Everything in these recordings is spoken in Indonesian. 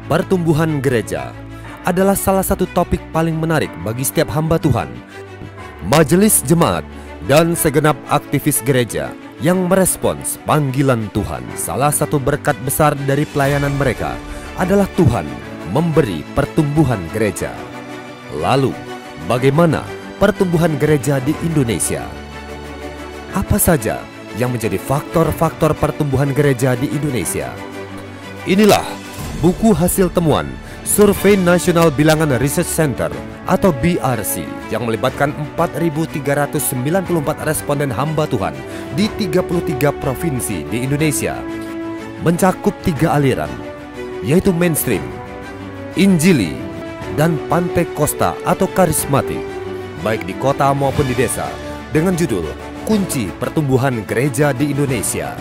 Pertumbuhan gereja adalah salah satu topik paling menarik bagi setiap hamba Tuhan, majelis jemaat, dan segenap aktivis gereja yang merespons panggilan Tuhan. Salah satu berkat besar dari pelayanan mereka adalah Tuhan memberi pertumbuhan gereja. Lalu, bagaimana pertumbuhan gereja di Indonesia? Apa saja yang menjadi faktor-faktor pertumbuhan gereja di Indonesia? Inilah buku hasil temuan Survei Nasional Bilangan Research Center atau BRC yang melibatkan 4.394 responden hamba Tuhan di 33 provinsi di Indonesia. Mencakup 3 aliran, yaitu mainstream, injili, dan pantekosta atau karismatik, baik di kota maupun di desa, dengan judul Kunci Pertumbuhan Gereja di Indonesia.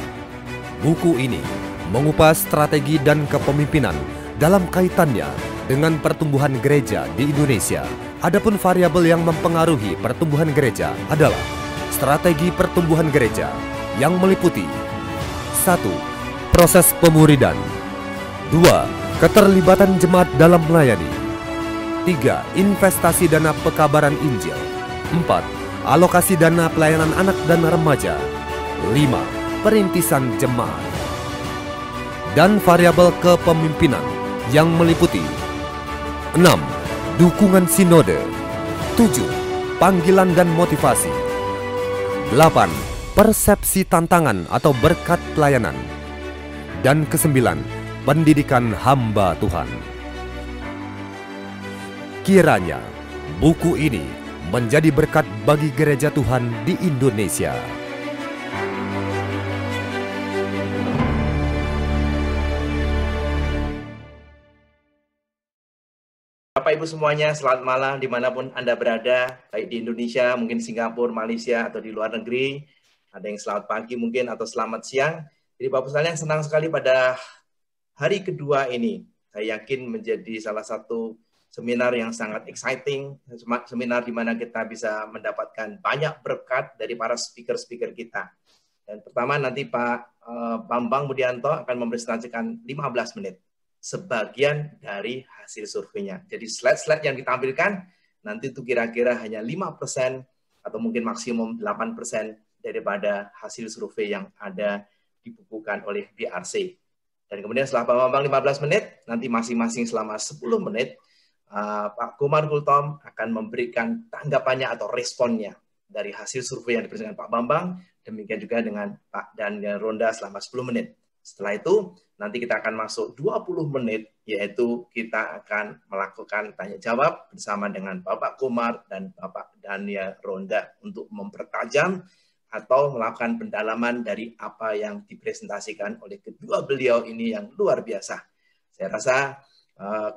Buku ini mengupas strategi dan kepemimpinan dalam kaitannya dengan pertumbuhan gereja di Indonesia. Adapun variabel yang mempengaruhi pertumbuhan gereja adalah strategi pertumbuhan gereja yang meliputi 1. Proses pemuridan, 2. Keterlibatan jemaat dalam melayani, 3. Investasi dana pekabaran Injil, 4. Alokasi dana pelayanan anak dan remaja, 5. Perintisan jemaat. Dan variabel kepemimpinan yang meliputi 6. Dukungan sinode, 7. Panggilan dan motivasi, 8. Persepsi tantangan atau berkat pelayanan, dan ke-9. Pendidikan hamba Tuhan. Kiranya buku ini menjadi berkat bagi gereja Tuhan di Indonesia. Bapak Ibu semuanya, selamat malam dimanapun Anda berada, baik di Indonesia, mungkin Singapura, Malaysia, atau di luar negeri. Ada yang selamat pagi mungkin, atau selamat siang. Jadi Bapak sekalian, senang sekali pada hari kedua ini. Saya yakin menjadi salah satu seminar yang sangat exciting, seminar di mana kita bisa mendapatkan banyak berkat dari para speaker-speaker kita. Dan pertama nanti Pak Bambang Budianto akan mempresentasikan 15 menit. Sebagian dari hasil surveinya. Jadi slide-slide yang ditampilkan nanti itu kira-kira hanya 5% atau mungkin maksimum 8% daripada hasil survei yang ada dibukukan oleh BRC. Dan kemudian setelah Pak Bambang 15 menit, nanti masing-masing selama 10 menit, Pak Gomar Hultom akan memberikan tanggapannya atau responnya dari hasil survei yang dipresentasikan Pak Bambang, demikian juga dengan Pak Daniel Ronda selama 10 menit. Setelah itu, nanti kita akan masuk 20 menit, yaitu kita akan melakukan tanya jawab bersama dengan Bapak Gomar dan Bapak Daniel Ronda untuk mempertajam atau melakukan pendalaman dari apa yang dipresentasikan oleh kedua beliau ini yang luar biasa. Saya rasa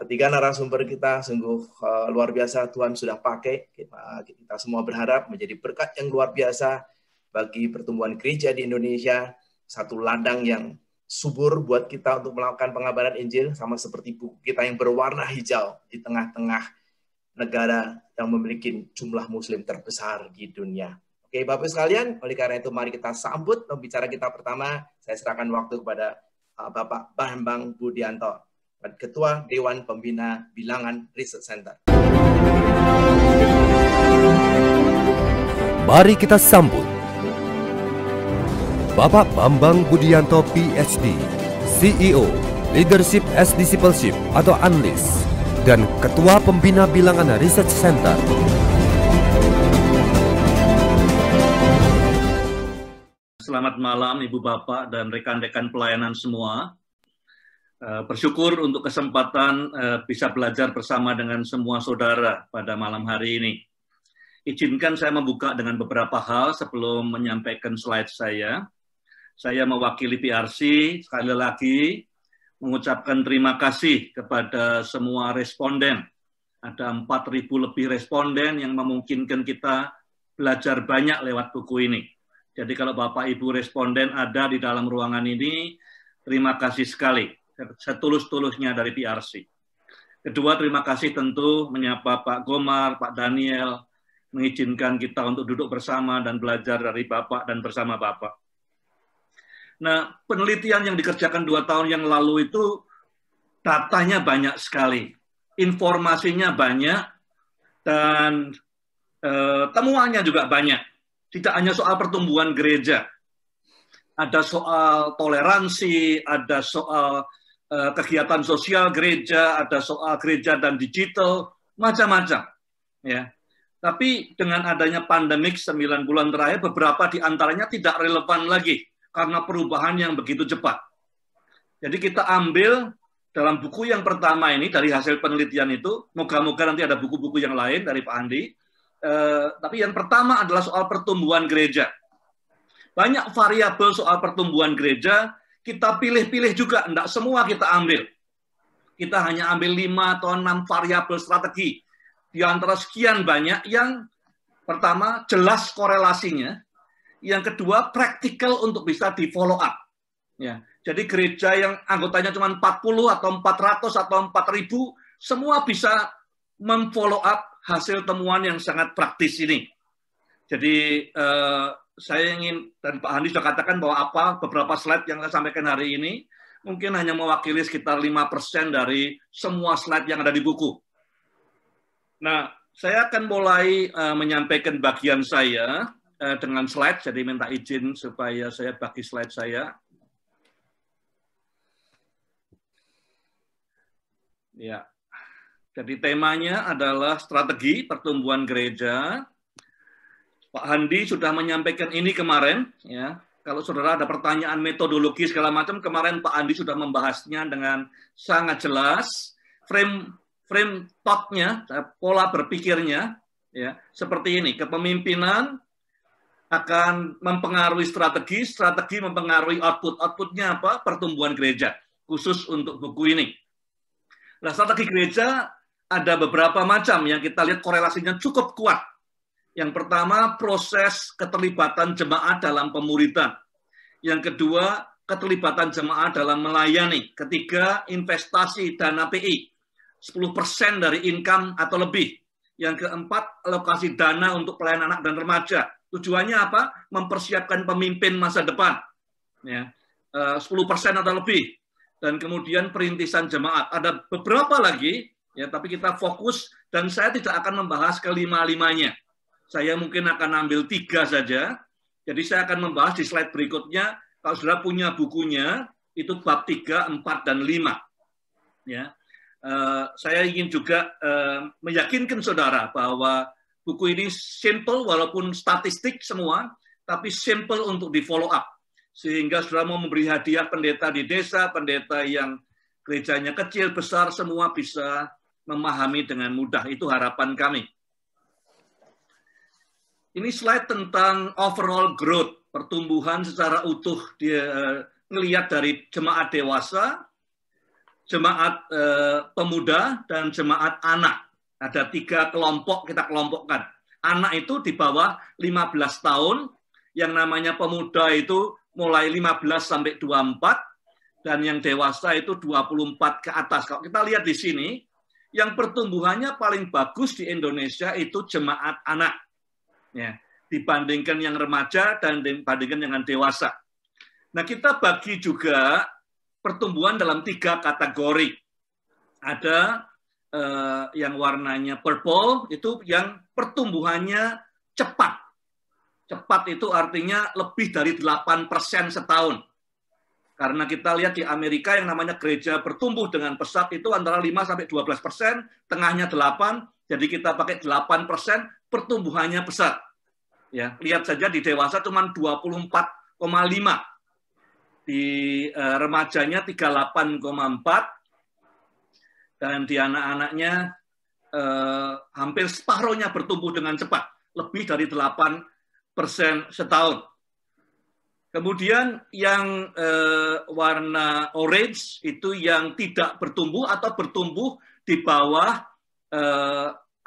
ketiga narasumber kita sungguh luar biasa, Tuhan sudah pakai. Kita semua berharap menjadi berkat yang luar biasa bagi pertumbuhan gereja di Indonesia, satu ladang yang subur buat kita untuk melakukan pengabaran Injil, sama seperti buku kita yang berwarna hijau di tengah-tengah negara yang memiliki jumlah muslim terbesar di dunia. Oke, Bapak sekalian, oleh karena itu mari kita sambut pembicara kita pertama. Saya serahkan waktu kepada Bapak Bambang Budianto, Ketua Dewan Pembina Bilangan Research Center. Mari kita sambut Bapak Bambang Budianto PhD, CEO, Leadership as Discipleship atau ANLIS, dan Ketua Pembina Bilangan Research Center. Selamat malam Ibu Bapak dan rekan-rekan pelayanan semua. Bersyukur untuk kesempatan bisa belajar bersama dengan semua saudara pada malam hari ini. Izinkan saya membuka dengan beberapa hal sebelum menyampaikan slide saya. Saya mewakili PRC, sekali lagi mengucapkan terima kasih kepada semua responden. Ada 4.000 lebih responden yang memungkinkan kita belajar banyak lewat buku ini. Jadi kalau Bapak Ibu responden ada di dalam ruangan ini, terima kasih sekali. Setulus-tulusnya dari PRC. Kedua, terima kasih tentu menyapa Pak Gomar, Pak Daniel, mengizinkan kita untuk duduk bersama dan belajar dari Bapak dan bersama Bapak. Nah, penelitian yang dikerjakan 2 tahun yang lalu itu datanya banyak sekali, informasinya banyak, dan temuannya juga banyak. Tidak hanya soal pertumbuhan gereja, ada soal toleransi, ada soal kegiatan sosial gereja, ada soal gereja dan digital, macam-macam. Ya. Tapi dengan adanya pandemik 9 bulan terakhir, beberapa di antaranya tidak relevan lagi karena perubahan yang begitu cepat. Jadi kita ambil dalam buku yang pertama ini, dari hasil penelitian itu, moga-moga nanti ada buku-buku yang lain dari Pak Andi, tapi yang pertama adalah soal pertumbuhan gereja. Banyak variabel soal pertumbuhan gereja, kita pilih-pilih juga, tidak semua kita ambil. Kita hanya ambil 5 atau 6 variabel strategi. Di antara sekian banyak, yang pertama jelas korelasinya, yang kedua praktikal untuk bisa di follow up. Ya. Jadi gereja yang anggotanya cuma 40 atau 400 atau 4.000, semua bisa memfollow up hasil temuan yang sangat praktis ini. Jadi saya ingin, dan Pak Andi sudah katakan bahwa beberapa slide yang saya sampaikan hari ini mungkin hanya mewakili sekitar 5% dari semua slide yang ada di buku. Nah, saya akan mulai menyampaikan bagian saya dengan slide, jadi minta izin supaya saya bagi slide saya. Ya, jadi temanya adalah strategi pertumbuhan gereja. Pak Handi sudah menyampaikan ini kemarin, ya. Kalau saudara ada pertanyaan metodologi segala macam, kemarin Pak Andi sudah membahasnya dengan sangat jelas. Frame thought-nya, pola berpikirnya, ya, seperti ini. Kepemimpinan akan mempengaruhi strategi, strategi mempengaruhi output. Outputnya apa? Pertumbuhan gereja, khusus untuk buku ini. Nah, strategi gereja ada beberapa macam yang kita lihat korelasinya cukup kuat. Yang pertama, proses keterlibatan jemaat dalam pemuridan. Yang kedua, keterlibatan jemaat dalam melayani. Ketiga, investasi dana PI, 10% dari income atau lebih. Yang keempat, alokasi dana untuk pelayanan anak dan remaja. Tujuannya apa? Mempersiapkan pemimpin masa depan. Ya, 10% atau lebih. Dan kemudian perintisan jemaat. Ada beberapa lagi, ya, tapi kita fokus, dan saya tidak akan membahas kelima-limanya. Saya mungkin akan ambil 3 saja. Jadi saya akan membahas di slide berikutnya. Kalau saudara punya bukunya, itu bab 3, 4, dan 5. Ya. Saya ingin juga meyakinkan saudara bahwa buku ini simple, walaupun statistik semua, tapi simple untuk di follow up. Sehingga saudara mau memberi hadiah pendeta di desa, pendeta yang gerejanya kecil, besar, semua bisa memahami dengan mudah. Itu harapan kami. Ini slide tentang overall growth, pertumbuhan secara utuh, ngelihat dari jemaat dewasa, jemaat pemuda, dan jemaat anak. Ada 3 kelompok kita kelompokkan. Anak itu di bawah 15 tahun, yang namanya pemuda itu mulai 15 sampai 24, dan yang dewasa itu 24 ke atas. Kalau kita lihat di sini, yang pertumbuhannya paling bagus di Indonesia itu jemaat anak. Ya, dibandingkan yang remaja dan dibandingkan dengan dewasa. Nah, kita bagi juga pertumbuhan dalam 3 kategori. Ada yang warnanya purple, itu yang pertumbuhannya cepat. Cepat itu artinya lebih dari 8% setahun. Karena kita lihat di Amerika yang namanya gereja bertumbuh dengan pesat itu antara 5-12%, tengahnya 8%, jadi kita pakai 8%, pertumbuhannya pesat. Ya, lihat saja di dewasa cuma 24,5. Di remajanya 38,4. Dan di anak-anaknya hampir separuhnya bertumbuh dengan cepat. Lebih dari 8% setahun. Kemudian yang warna orange itu yang tidak bertumbuh atau bertumbuh di bawah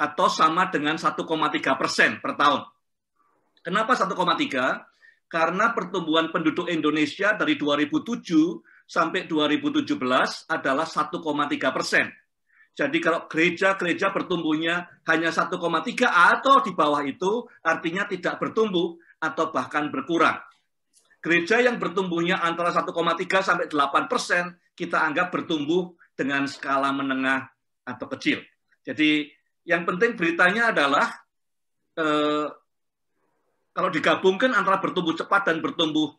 atau sama dengan 1,3% per tahun. Kenapa 1,3? Karena pertumbuhan penduduk Indonesia dari 2007 sampai 2017 adalah 1,3%. Jadi kalau gereja bertumbuhnya hanya 1,3 atau di bawah itu, artinya tidak bertumbuh atau bahkan berkurang. Gereja yang bertumbuhnya antara 1,3 sampai 8%, kita anggap bertumbuh dengan skala menengah atau kecil. Jadi yang penting beritanya adalah kalau digabungkan antara bertumbuh cepat dan bertumbuh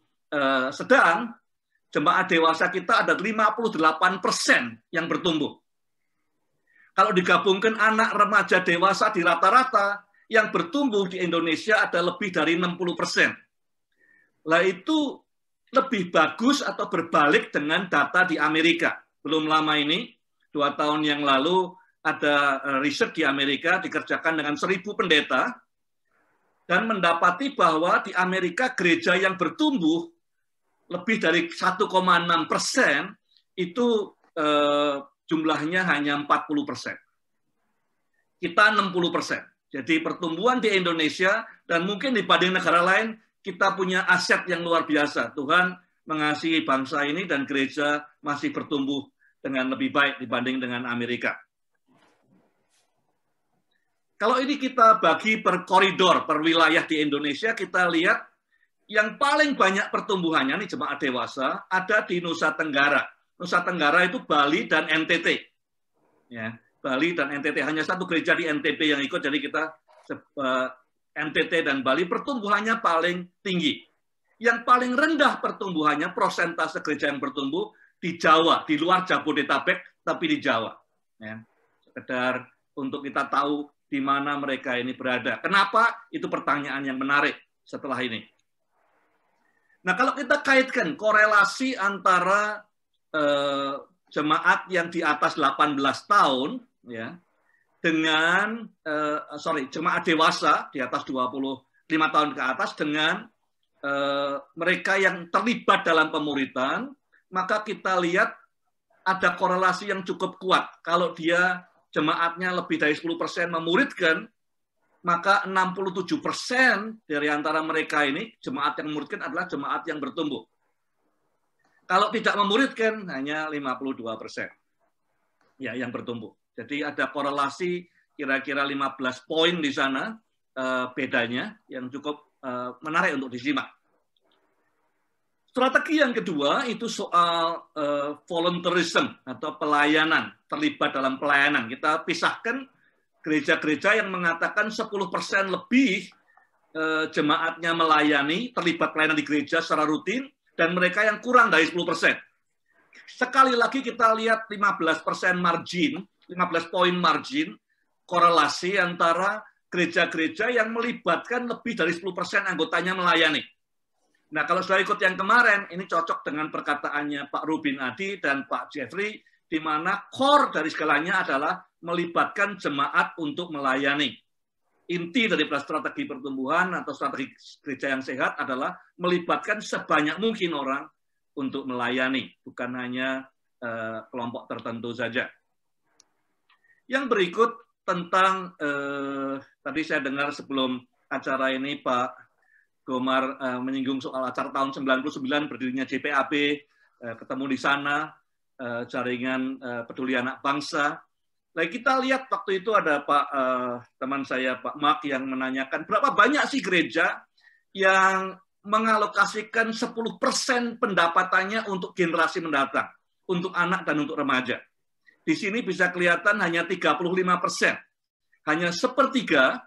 sedang, jemaah dewasa kita ada 58% yang bertumbuh. Kalau digabungkan anak, remaja, dewasa di rata-rata, yang bertumbuh di Indonesia ada lebih dari 60%. Lah itu lebih bagus atau berbalik dengan data di Amerika. Belum lama ini, 2 tahun yang lalu, ada riset di Amerika dikerjakan dengan 1.000 pendeta, dan mendapati bahwa di Amerika gereja yang bertumbuh lebih dari 1,6% itu jumlahnya hanya 40%. Kita 60%. Jadi pertumbuhan di Indonesia dan mungkin dibanding negara lain, kita punya aset yang luar biasa. Tuhan mengasihi bangsa ini dan gereja masih bertumbuh dengan lebih baik dibanding dengan Amerika. Kalau ini kita bagi per koridor, per wilayah di Indonesia, kita lihat yang paling banyak pertumbuhannya, nih jemaat dewasa, ada di Nusa Tenggara. Nusa Tenggara itu Bali dan NTT. Ya, Bali dan NTT, hanya satu gereja di NTB yang ikut, jadi kita NTT dan Bali pertumbuhannya paling tinggi. Yang paling rendah pertumbuhannya, persentase gereja yang bertumbuh, di Jawa, di luar Jabodetabek, tapi di Jawa. Ya, sekedar untuk kita tahu di mana mereka ini berada. Kenapa? Itu pertanyaan yang menarik setelah ini. Nah, kalau kita kaitkan korelasi antara jemaat yang di atas 18 tahun, ya, dengan jemaat dewasa di atas 25 tahun ke atas dengan mereka yang terlibat dalam pemuritan, maka kita lihat ada korelasi yang cukup kuat. Kalau dia jemaatnya lebih dari 10% memuridkan, maka 67% dari antara mereka ini, jemaat yang memuridkan adalah jemaat yang bertumbuh. Kalau tidak memuridkan, hanya 52% ya, yang bertumbuh. Jadi ada korelasi kira-kira 15 poin di sana, bedanya, yang cukup menarik untuk disimak. Strategi yang kedua itu soal volunteerism atau pelayanan, terlibat dalam pelayanan. Kita pisahkan gereja-gereja yang mengatakan 10% lebih jemaatnya melayani, terlibat pelayanan di gereja secara rutin, dan mereka yang kurang dari 10%. Sekali lagi kita lihat 15% margin, 15 poin margin, korelasi antara gereja-gereja yang melibatkan lebih dari 10% anggotanya melayani. Nah, kalau sudah ikut yang kemarin, ini cocok dengan perkataannya Pak Rubin Adi dan Pak Jeffrey, di mana core dari segalanya adalah melibatkan jemaat untuk melayani. Inti dari strategi pertumbuhan atau strategi gereja yang sehat adalah melibatkan sebanyak mungkin orang untuk melayani, bukan hanya kelompok tertentu saja. Yang berikut tentang, tadi saya dengar sebelum acara ini Pak Gomar menyinggung soal acara tahun 99 berdirinya JPAB, ketemu di sana, jaringan peduli anak bangsa. Nah, kita lihat waktu itu ada teman saya Pak Mark yang menanyakan berapa banyak sih gereja yang mengalokasikan 10% pendapatannya untuk generasi mendatang, untuk anak dan untuk remaja. Di sini bisa kelihatan hanya 35%, hanya sepertiga.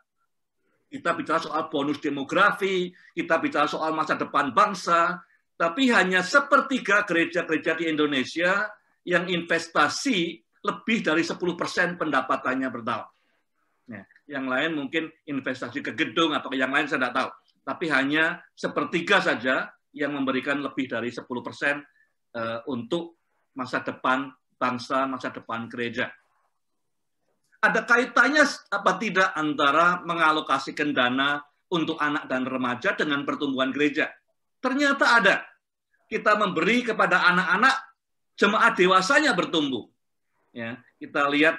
Kita bicara soal bonus demografi, kita bicara soal masa depan bangsa, tapi hanya sepertiga gereja-gereja di Indonesia yang investasi lebih dari 10% pendapatannya per tahun. Nah, yang lain mungkin investasi ke gedung atau yang lain saya tidak tahu. Tapi hanya sepertiga saja yang memberikan lebih dari 10% untuk masa depan bangsa, masa depan gereja. Ada kaitannya apa tidak antara mengalokasikan dana untuk anak dan remaja dengan pertumbuhan gereja? Ternyata ada. Kita memberi kepada anak-anak, jemaat dewasanya bertumbuh. Ya, kita lihat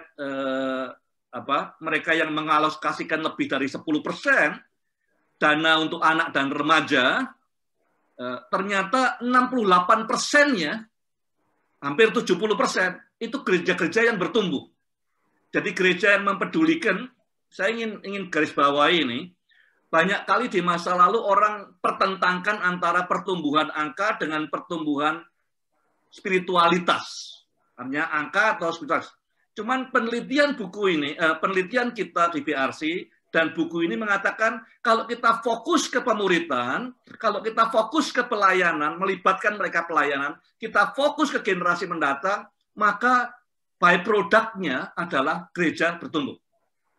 mereka yang mengalokasikan lebih dari 10% dana untuk anak dan remaja, ternyata 68%-nya, hampir 70%, itu gereja-gereja yang bertumbuh. Jadi gereja yang mempedulikan, saya ingin garis bawahi ini, banyak kali di masa lalu orang pertentangkan antara pertumbuhan angka dengan pertumbuhan spiritualitas. Artinya angka atau spiritualitas. Cuman penelitian buku ini, penelitian kita di BRC dan buku ini mengatakan kalau kita fokus ke pemuritan, kalau kita fokus ke pelayanan, melibatkan mereka pelayanan, kita fokus ke generasi mendatang, maka byproduct-nya adalah gereja bertumbuh.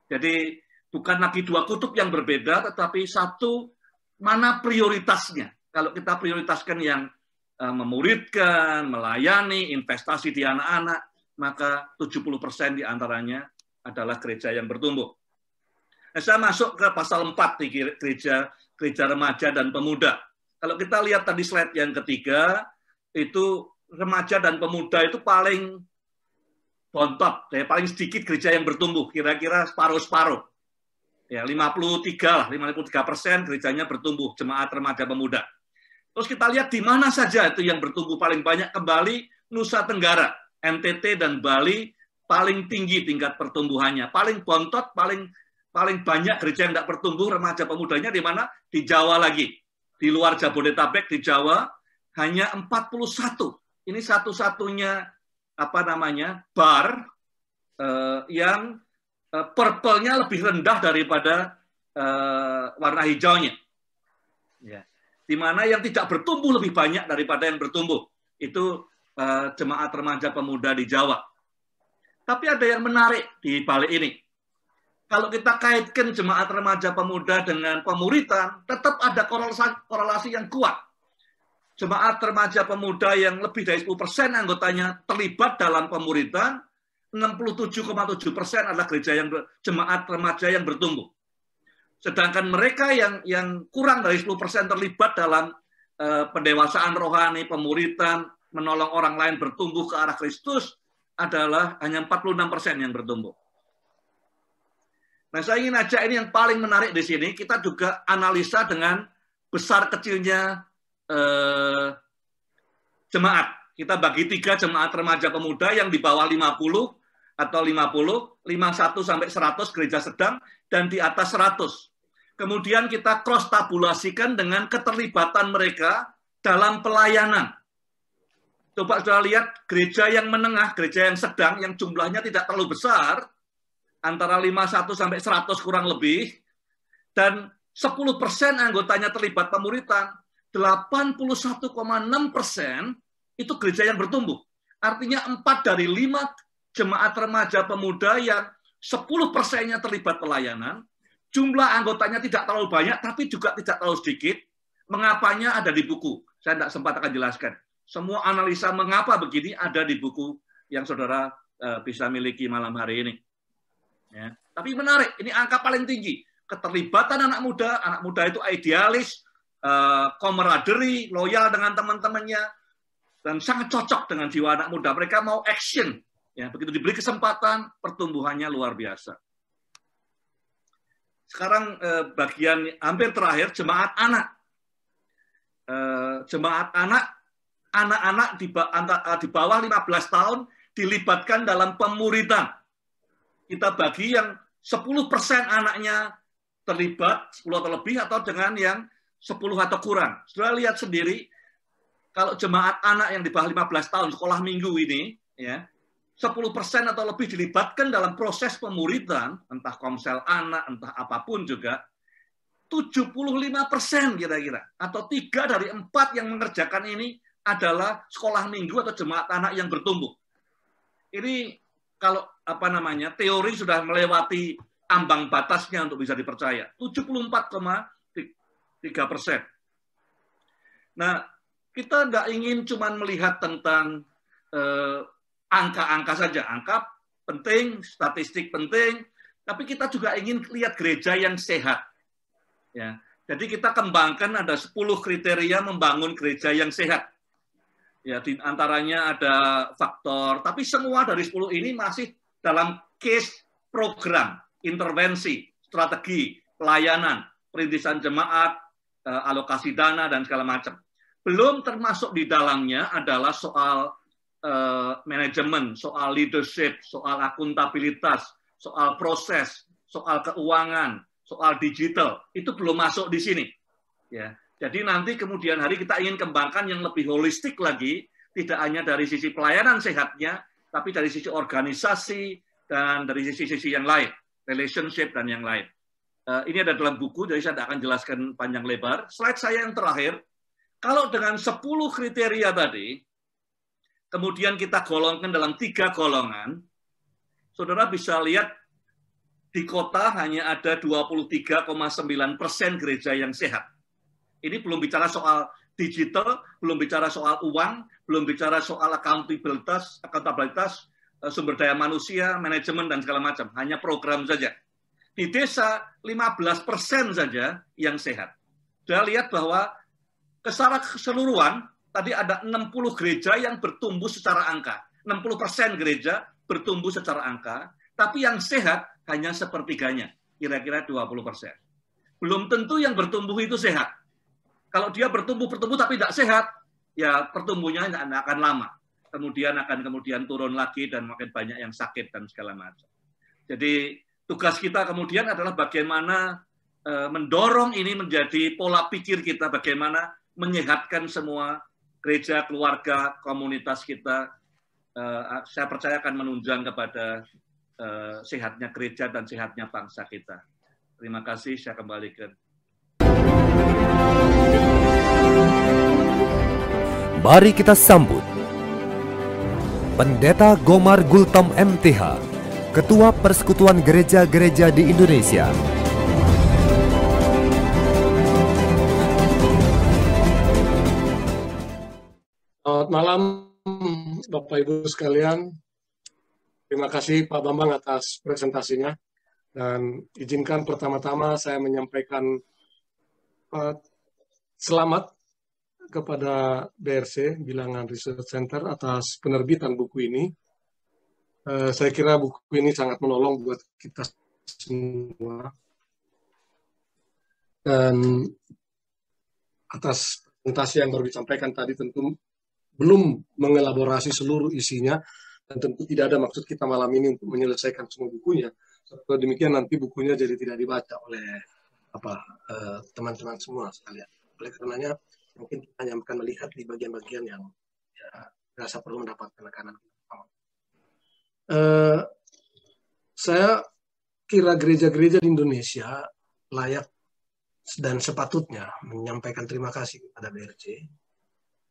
Jadi bukan lagi dua kutub yang berbeda, tetapi satu mana prioritasnya. Kalau kita prioritaskan yang memuridkan, melayani, investasi di anak-anak, maka 70% diantaranya adalah gereja yang bertumbuh. Nah, saya masuk ke pasal 4 di gereja remaja dan pemuda. Kalau kita lihat tadi slide yang ketiga, itu remaja dan pemuda itu paling bontot, paling sedikit gereja yang bertumbuh, kira-kira separuh-separuh. Ya, 53% gerejanya bertumbuh, jemaat remaja pemuda. Terus kita lihat di mana saja itu yang bertumbuh paling banyak, kembali Nusa Tenggara, NTT dan Bali paling tinggi tingkat pertumbuhannya, paling bontot, paling banyak gereja yang tidak bertumbuh remaja pemudanya di mana? Di Jawa lagi. Di luar Jabodetabek di Jawa hanya 41. Ini satu-satunya bar yang purple-nya lebih rendah daripada warna hijaunya. Ya. Di mana yang tidak bertumbuh lebih banyak daripada yang bertumbuh. Itu jemaat remaja pemuda di Jawa. Tapi ada yang menarik di balik ini. Kalau kita kaitkan jemaat remaja pemuda dengan pemuritan, tetap ada korelasi yang kuat. Jemaat remaja pemuda yang lebih dari 10% anggotanya terlibat dalam pemuritan, 67,7% adalah jemaat remaja yang bertumbuh. Sedangkan mereka yang kurang dari 10% terlibat dalam pendewasaan rohani, pemuritan, menolong orang lain bertumbuh ke arah Kristus, adalah hanya 46% yang bertumbuh. Nah, saya ingin ajak ini yang paling menarik di sini, kita juga analisa dengan besar kecilnya jemaat. Kita bagi 3 jemaat remaja pemuda yang di bawah 50 atau 50, 51 sampai 100 gereja sedang, dan di atas 100. Kemudian kita cross tabulasikan dengan keterlibatan mereka dalam pelayanan. Coba sudah lihat gereja yang menengah, gereja yang sedang, yang jumlahnya tidak terlalu besar, antara 51 sampai 100 kurang lebih, dan 10% anggotanya terlibat pemuritan, 81,6% itu gereja yang bertumbuh. Artinya 4 dari 5 jemaat remaja pemuda yang 10%-nya terlibat pelayanan, jumlah anggotanya tidak terlalu banyak, tapi juga tidak terlalu sedikit. Mengapanya ada di buku. Saya tidak sempat akan jelaskan. Semua analisa mengapa begini ada di buku yang saudara bisa miliki malam hari ini. Ya. Tapi menarik, ini angka paling tinggi. Keterlibatan anak muda itu idealis, camaraderie, loyal dengan teman-temannya, dan sangat cocok dengan jiwa anak muda. Mereka mau action. Ya, begitu diberi kesempatan, pertumbuhannya luar biasa. Sekarang bagian hampir terakhir, jemaat anak. Jemaat anak-anak di bawah 15 tahun dilibatkan dalam pemuritan. Kita bagi yang 10% anaknya terlibat, 10 atau lebih, atau dengan yang 10 atau kurang. Sudah lihat sendiri, kalau jemaat anak yang di bawah 15 tahun, sekolah minggu ini, ya, 10% atau lebih dilibatkan dalam proses pemuritan, entah komsel anak, entah apapun juga, 75% kira-kira, atau 3 dari 4 yang mengerjakan ini adalah sekolah minggu atau jemaat anak yang bertumbuh. Ini kalau teori sudah melewati ambang batasnya untuk bisa dipercaya. 74,3%. Nah, kita nggak ingin cuma melihat tentang angka-angka saja. Angka penting, statistik penting, tapi kita juga ingin lihat gereja yang sehat. Ya. Jadi kita kembangkan ada 10 kriteria membangun gereja yang sehat. Ya, di antaranya ada faktor, tapi semua dari 10 ini masih dalam case program, intervensi, strategi, pelayanan, perintisan jemaat, alokasi dana, dan segala macam. Belum termasuk di dalamnya adalah soal manajemen, soal leadership, soal akuntabilitas, soal proses, soal keuangan, soal digital. Itu belum masuk di sini. Ya. Jadi nanti kemudian hari kita ingin kembangkan yang lebih holistik lagi, tidak hanya dari sisi pelayanan sehatnya, tapi dari sisi organisasi dan dari sisi-sisi yang lain, relationship dan yang lain. Ini ada dalam buku, jadi saya tidak akan jelaskan panjang lebar. Slide saya yang terakhir, kalau dengan 10 kriteria tadi, kemudian kita golongkan dalam 3 golongan, saudara bisa lihat di kota hanya ada 23,9% gereja yang sehat. Ini belum bicara soal digital, belum bicara soal uang, belum bicara soal akuntabilitas, sumber daya manusia, manajemen, dan segala macam. Hanya program saja. Di desa, 15% saja yang sehat. Sudah lihat bahwa secara keseluruhan, tadi ada 60 gereja yang bertumbuh secara angka. 60% gereja bertumbuh secara angka, tapi yang sehat hanya sepertiganya, kira-kira 20%. Belum tentu yang bertumbuh itu sehat. Kalau dia bertumbuh tapi tidak sehat, ya pertumbuhnya tidak akan lama. Kemudian turun lagi dan makin banyak yang sakit dan segala macam. Jadi tugas kita kemudian adalah bagaimana mendorong ini menjadi pola pikir kita, bagaimana menyehatkan semua gereja, keluarga, komunitas kita. Saya percaya akan menunjang kepada sehatnya gereja dan sehatnya bangsa kita. Terima kasih, saya kembalikan. Mari kita sambut Pendeta Gomar Gultom MTH, Ketua Persekutuan Gereja-Gereja di Indonesia. Selamat malam, Bapak Ibu sekalian. Terima kasih Pak Bambang atas presentasinya. Dan izinkan pertama-tama saya menyampaikan selamat kepada BRC, Bilangan Research Center, atas penerbitan buku ini. Saya kira buku ini sangat menolong buat kita semua. Dan atas presentasi yang baru disampaikan tadi tentu belum mengelaborasi seluruh isinya, dan tentu tidak ada maksud kita malam ini untuk menyelesaikan semua bukunya. Kalau demikian nanti bukunya jadi tidak dibaca oleh teman-teman semua sekalian. Oleh karenanya mungkin kita hanya akan melihat di bagian-bagian yang rasa perlu mendapat penekanan. Saya kira gereja-gereja di Indonesia layak dan sepatutnya menyampaikan terima kasih kepada BRC,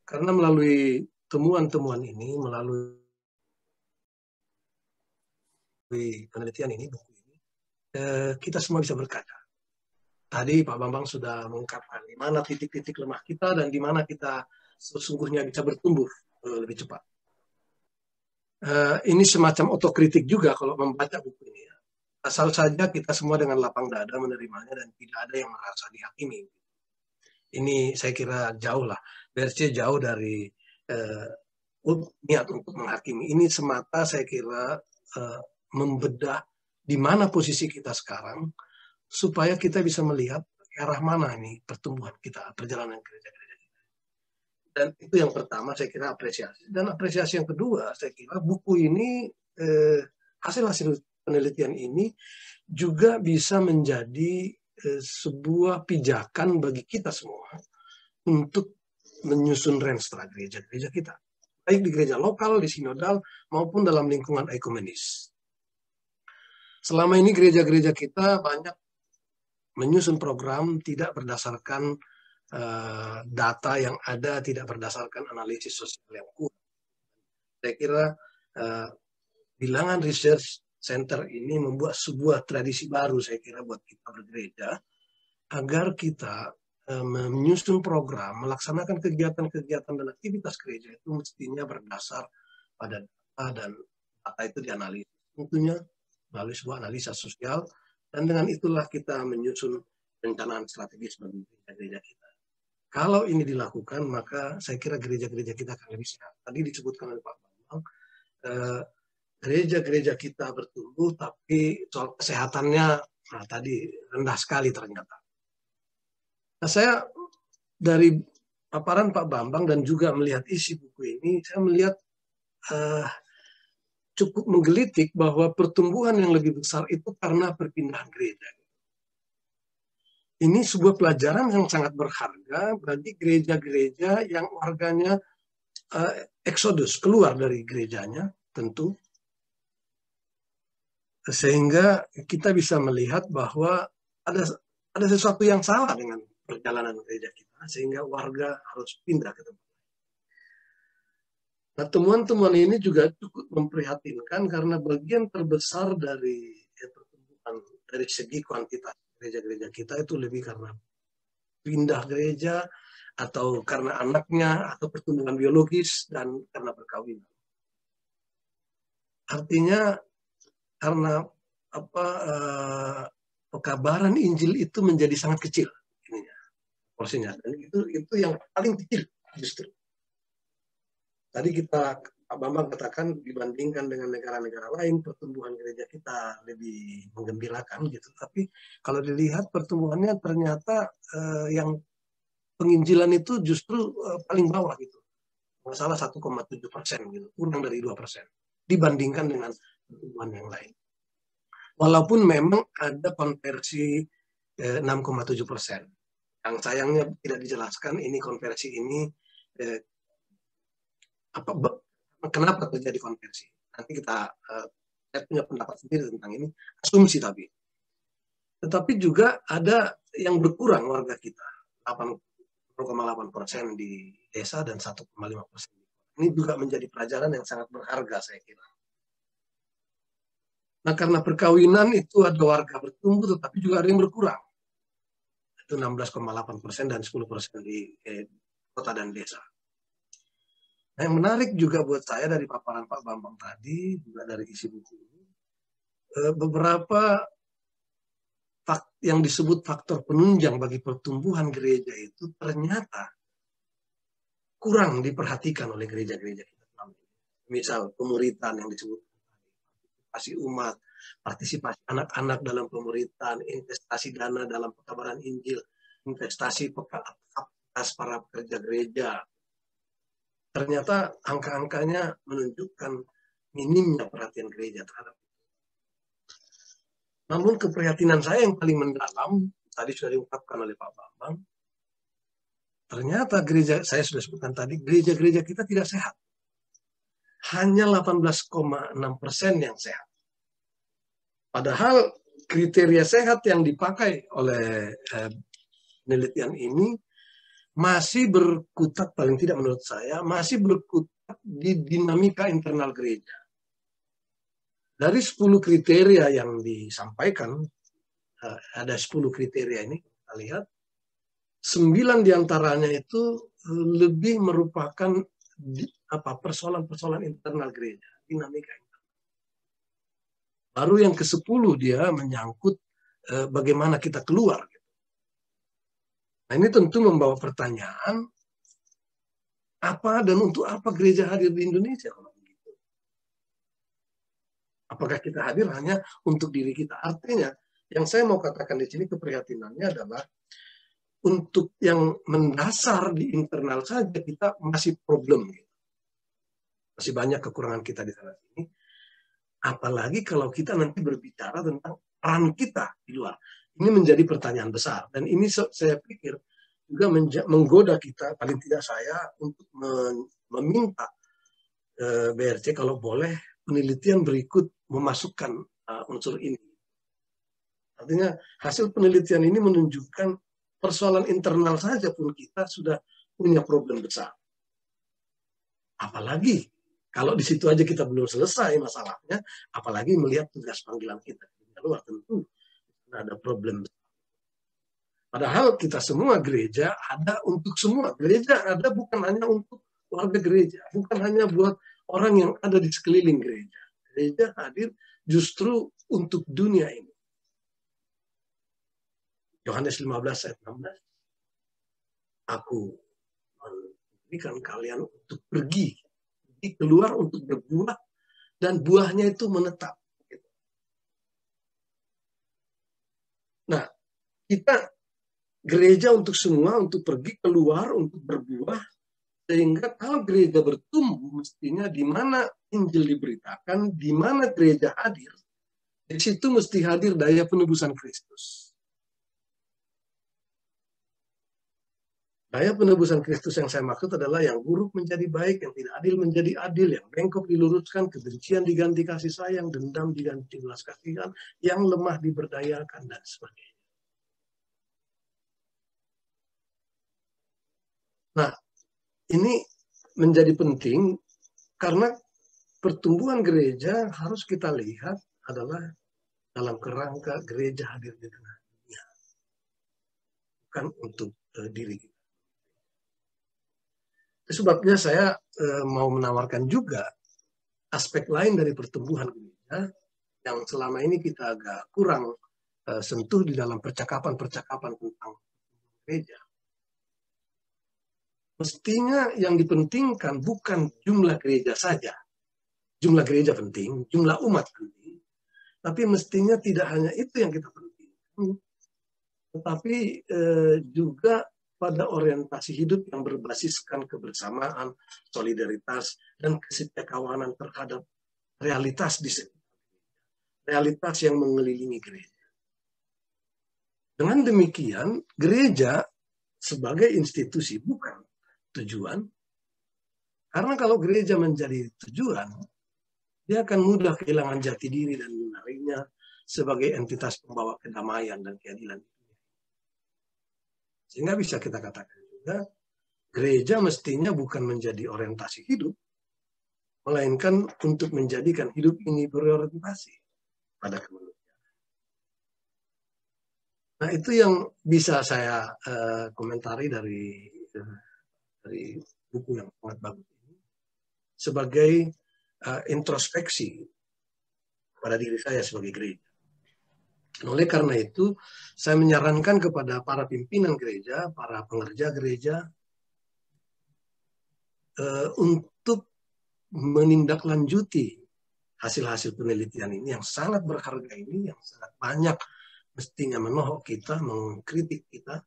karena melalui temuan-temuan ini, melalui penelitian ini, buku ini, kita semua bisa berkaca. Tadi Pak Bambang sudah mengungkapkan di mana titik-titik lemah kita dan di mana kita sesungguhnya bisa bertumbuh lebih cepat. Ini semacam otokritik juga kalau membaca buku ini. Asal saja kita semua dengan lapang dada menerimanya dan tidak ada yang merasa dihakimi. Ini saya kira jauh lah. BRC jauh dari niat untuk menghakimi. Ini semata saya kira membedah di mana posisi kita sekarang, supaya kita bisa melihat ke arah mana ini pertumbuhan kita, perjalanan gereja-gereja kita. Dan itu yang pertama saya kira apresiasi. Dan apresiasi yang kedua saya kira buku ini, hasil-hasil penelitian ini juga bisa menjadi sebuah pijakan bagi kita semua untuk menyusun renstra gereja-gereja kita. Baik di gereja lokal, di sinodal, maupun dalam lingkungan ekumenis. Selama ini gereja-gereja kita banyak menyusun program tidak berdasarkan data yang ada, tidak berdasarkan analisis sosial yang kuat. Saya kira Bilangan Research Center ini membuat sebuah tradisi baru saya kira buat kita bergereja, agar kita menyusun program, melaksanakan kegiatan-kegiatan dan aktivitas gereja itu mestinya berdasar pada data, dan data itu dianalisis. Tentunya melalui sebuah analisa sosial, dan dengan itulah kita menyusun rencanaan strategis bagi gereja-gereja kita. Kalau ini dilakukan, maka saya kira gereja-gereja kita akan lebih sehat. Tadi disebutkan oleh Pak Bambang, gereja-gereja kita bertumbuh, tapi soal kesehatannya tadi rendah sekali ternyata. Nah, saya dari paparan Pak Bambang dan juga melihat isi buku ini, saya melihat cukup menggelitik bahwa pertumbuhan yang lebih besar itu karena perpindahan gereja. Ini sebuah pelajaran yang sangat berharga bagi gereja-gereja yang warganya eksodus, keluar dari gerejanya, tentu, sehingga kita bisa melihat bahwa ada sesuatu yang salah dengan perjalanan gereja kita, sehingga warga harus pindah ke tempat. Nah, temuan-temuan ini juga cukup memprihatinkan karena bagian terbesar dari pertumbuhan dari segi kuantitas gereja-gereja kita itu lebih karena pindah gereja atau karena anaknya atau pertumbuhan biologis dan karena perkawinan. Artinya karena pekabaran Injil itu menjadi sangat kecil ininya, porsinya, dan itu yang paling kecil justru. Tadi Pak Bambang katakan dibandingkan dengan negara-negara lain pertumbuhan gereja kita lebih menggembirakan gitu. Tapi kalau dilihat pertumbuhannya ternyata yang penginjilan itu justru paling bawah gitu. Masalah 1,7% gitu, kurang dari 2% dibandingkan dengan pertumbuhan yang lain. Walaupun memang ada konversi 6,7%. Yang sayangnya tidak dijelaskan ini konversi ini kenapa terjadi konversi. Nanti saya punya pendapat sendiri tentang ini, asumsi tapi. Tetapi juga ada yang berkurang warga kita, 0,8% di desa dan 1,5%. Ini juga menjadi pelajaran yang sangat berharga saya kira. Nah, karena perkawinan itu ada warga bertumbuh, tetapi juga ada yang berkurang. Itu 16,8% dan 10% di kota dan desa. Nah, yang menarik juga buat saya dari paparan Pak Bambang tadi, juga dari isi buku ini, beberapa yang disebut faktor penunjang bagi pertumbuhan gereja itu ternyata kurang diperhatikan oleh gereja-gereja kita. Misal pemuritan yang disebut partisipasi umat, partisipasi anak-anak dalam pemuritan, investasi dana dalam pekabaran Injil, investasi kapasitas para pekerja gereja. Ternyata angka-angkanya menunjukkan minimnya perhatian gereja terhadap itu. Namun keprihatinan saya yang paling mendalam, tadi sudah diungkapkan oleh Pak Bambang, ternyata gereja, saya sudah sebutkan tadi, gereja-gereja kita tidak sehat. Hanya 18,6% yang sehat. Padahal kriteria sehat yang dipakai oleh penelitian ini masih berkutat, paling tidak menurut saya, masih berkutat di dinamika internal gereja. Dari 10 kriteria yang disampaikan, ada 10 kriteria ini, kita lihat, 9 diantaranya itu lebih merupakan persoalan-persoalan internal gereja, dinamika internal. Baru yang ke-10 dia menyangkut bagaimana kita keluar. Nah, ini tentu membawa pertanyaan, apa dan untuk apa gereja hadir di Indonesia kalau begitu? Apakah kita hadir hanya untuk diri kita? Artinya, yang saya mau katakan di sini keprihatinannya adalah untuk yang mendasar di internal saja kita masih problem. Masih banyak kekurangan kita di sana sini. Apalagi kalau kita nanti berbicara tentang peran kita di luar. Ini menjadi pertanyaan besar. Dan ini saya pikir juga menggoda kita, paling tidak saya, untuk meminta BRC kalau boleh penelitian berikut memasukkan unsur ini. Artinya hasil penelitian ini menunjukkan persoalan internal saja pun kita sudah punya problem besar. Apalagi kalau di situ aja kita belum selesai masalahnya, apalagi melihat tugas panggilan kita di luar, tentu ada problem. Padahal kita semua gereja ada untuk semua. Gereja ada bukan hanya untuk warga gereja, bukan hanya buat orang yang ada di sekeliling gereja. Gereja hadir justru untuk dunia ini. Yohanes 15 ayat 16. Aku memberikan kalian untuk pergi keluar untuk berbuah dan buahnya itu menetap. Nah, kita gereja untuk semua, untuk pergi keluar, untuk berbuah, sehingga kalau gereja bertumbuh, mestinya di mana Injil diberitakan, di mana gereja hadir, di situ mesti hadir daya penebusan Kristus. Gaya penebusan Kristus yang saya maksud adalah yang buruk menjadi baik, yang tidak adil menjadi adil, yang bengkok diluruskan, kebencian diganti kasih sayang, dendam diganti belas kasihan, yang lemah diberdayakan, dan sebagainya. Nah, ini menjadi penting karena pertumbuhan gereja harus kita lihat adalah dalam kerangka gereja hadir di tengah dunia, bukan untuk diri kita. Sebabnya saya mau menawarkan juga aspek lain dari pertumbuhan gereja yang selama ini kita agak kurang sentuh di dalam percakapan-percakapan tentang gereja. Mestinya yang dipentingkan bukan jumlah gereja saja. Jumlah gereja penting, jumlah umat penting. Tapi mestinya tidak hanya itu yang kita pentingkan, tetapi juga pada orientasi hidup yang berbasiskan kebersamaan, solidaritas, dan kesetiakawanan terhadap realitas di sekitar realitas yang mengelilingi gereja. Dengan demikian, gereja sebagai institusi bukan tujuan, karena kalau gereja menjadi tujuan, dia akan mudah kehilangan jati diri dan menariknya sebagai entitas pembawa kedamaian dan keadilan. Sehingga bisa kita katakan juga, gereja mestinya bukan menjadi orientasi hidup, melainkan untuk menjadikan hidup ini berorientasi pada kemanusiaan. Nah, itu yang bisa saya komentari dari buku yang sangat bagus ini, sebagai introspeksi pada diri saya sebagai gereja. Oleh karena itu, saya menyarankan kepada para pimpinan gereja, para pengerja gereja, untuk menindaklanjuti hasil-hasil penelitian ini yang sangat berharga ini, yang sangat banyak mestinya menohok kita, mengkritik kita,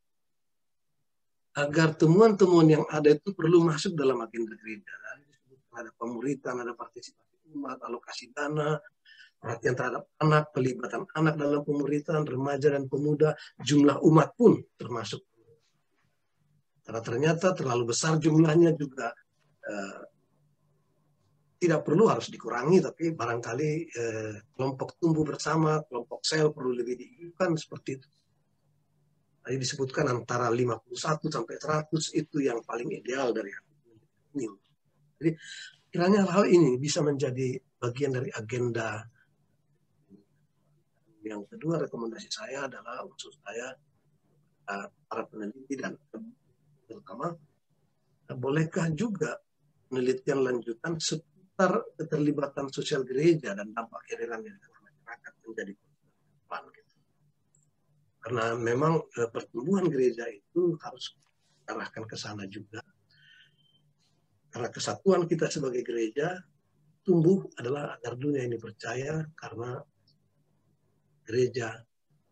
agar temuan-temuan yang ada itu perlu masuk dalam agenda gereja. Ada pemuritan, ada partisipasi umat, alokasi dana, perhatian terhadap anak, pelibatan anak dalam pemuritan, remaja dan pemuda, jumlah umat pun termasuk. Karena ternyata terlalu besar jumlahnya juga tidak perlu harus dikurangi, tapi barangkali kelompok tumbuh bersama, kelompok sel perlu lebih dihidupkan seperti itu. Tadi disebutkan antara 51 sampai 100 itu yang paling ideal dari ini. Jadi kiranya hal ini bisa menjadi bagian dari agenda. Yang kedua, rekomendasi saya adalah unsur saya para peneliti dan terutama bolehkah juga penelitian lanjutan seputar keterlibatan sosial gereja dan dampak kehadirannya di tengah masyarakat menjadi penting, gitu. Karena memang pertumbuhan gereja itu harus arahkan ke sana juga. Karena kesatuan kita sebagai gereja tumbuh adalah agar dunia ini percaya karena gereja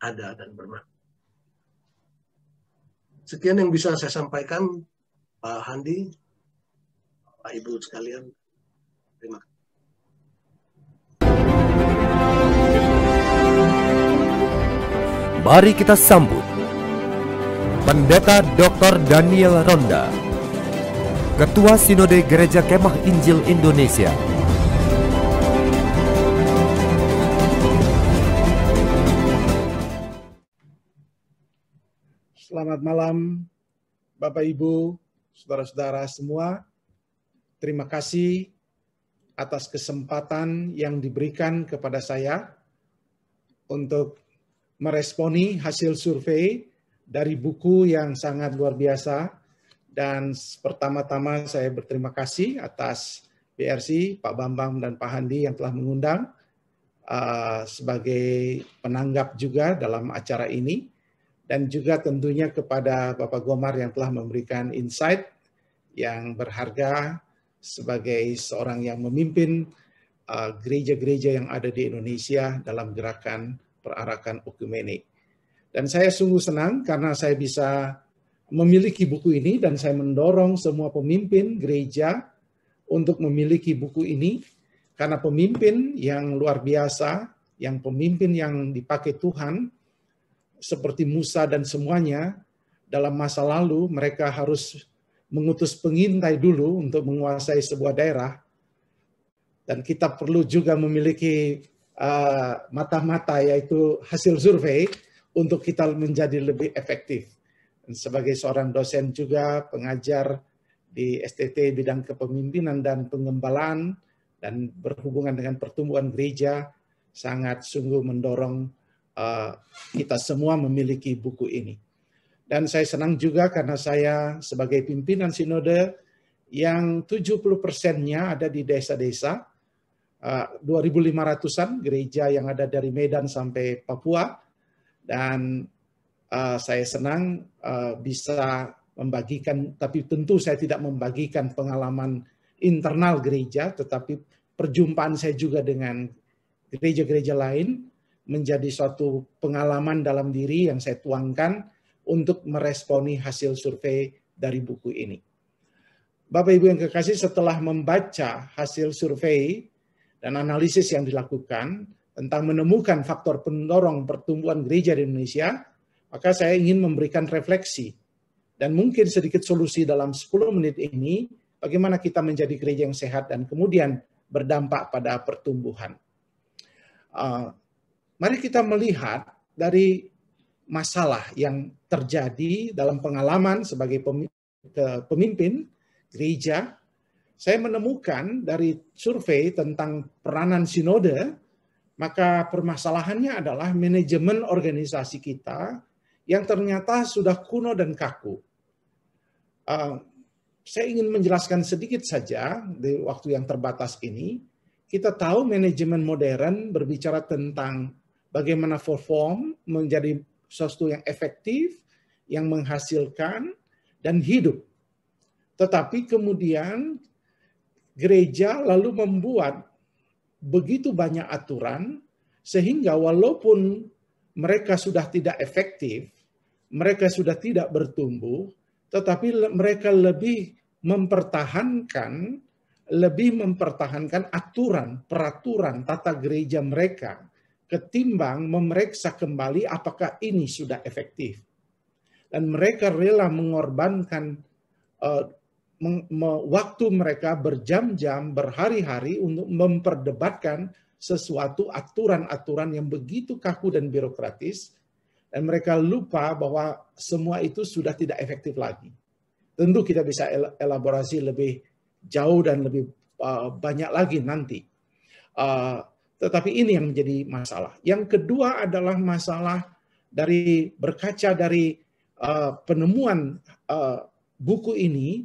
ada dan bermakna. Sekian yang bisa saya sampaikan, Pak Handi, Pak Ibu sekalian. Terima kasih. Mari kita sambut Pendeta Dr. Daniel Ronda, Ketua Sinode Gereja Kemah Injil Indonesia. Selamat malam, Bapak Ibu, saudara-saudara semua. Terima kasih atas kesempatan yang diberikan kepada saya untuk meresponi hasil survei dari buku yang sangat luar biasa. Dan pertama-tama saya berterima kasih atas BRC, Pak Bambang dan Pak Handi yang telah mengundang sebagai penanggap juga dalam acara ini. Dan juga tentunya kepada Bapak Gomar yang telah memberikan insight yang berharga sebagai seorang yang memimpin gereja-gereja yang ada di Indonesia dalam gerakan perarakan ekumenik. Dan saya sungguh senang karena saya bisa memiliki buku ini dan saya mendorong semua pemimpin gereja untuk memiliki buku ini karena pemimpin yang luar biasa, yang pemimpin yang dipakai Tuhan, seperti Musa dan semuanya, dalam masa lalu mereka harus mengutus pengintai dulu untuk menguasai sebuah daerah. Dan kita perlu juga memiliki mata-mata, yaitu hasil survei, untuk kita menjadi lebih efektif. Dan sebagai seorang dosen juga, pengajar di STT bidang kepemimpinan dan pengembalaan, dan berhubungan dengan pertumbuhan gereja, sangat sungguh mendorong kita semua memiliki buku ini. Dan saya senang juga karena saya sebagai pimpinan sinode yang 70%-nya ada di desa-desa, 2.500-an gereja yang ada dari Medan sampai Papua, dan saya senang bisa membagikan, tapi tentu saya tidak membagikan pengalaman internal gereja, tetapi perjumpaan saya juga dengan gereja-gereja lain menjadi suatu pengalaman dalam diri yang saya tuangkan untuk meresponi hasil survei dari buku ini. Bapak Ibu yang kekasih, setelah membaca hasil survei dan analisis yang dilakukan tentang menemukan faktor pendorong pertumbuhan gereja di Indonesia, maka saya ingin memberikan refleksi dan mungkin sedikit solusi dalam 10 menit ini, bagaimana kita menjadi gereja yang sehat dan kemudian berdampak pada pertumbuhan. Mari kita melihat dari masalah yang terjadi dalam pengalaman sebagai pemimpin gereja. Saya menemukan dari survei tentang peranan sinode, maka permasalahannya adalah manajemen organisasi kita yang ternyata sudah kuno dan kaku. Saya ingin menjelaskan sedikit saja di waktu yang terbatas ini. Kita tahu manajemen modern berbicara tentang bagaimana perform menjadi sesuatu yang efektif, yang menghasilkan, dan hidup. Tetapi kemudian gereja lalu membuat begitu banyak aturan, sehingga walaupun mereka sudah tidak efektif, mereka sudah tidak bertumbuh, tetapi mereka lebih mempertahankan aturan, peraturan, tata gereja mereka, ketimbang memeriksa kembali apakah ini sudah efektif. Dan mereka rela mengorbankan waktu mereka berjam-jam, berhari-hari untuk memperdebatkan sesuatu aturan-aturan yang begitu kaku dan birokratis, dan mereka lupa bahwa semua itu sudah tidak efektif lagi. Tentu kita bisa elaborasi lebih jauh dan lebih banyak lagi nanti. Tetapi ini yang menjadi masalah. Yang kedua adalah masalah dari berkaca dari penemuan buku ini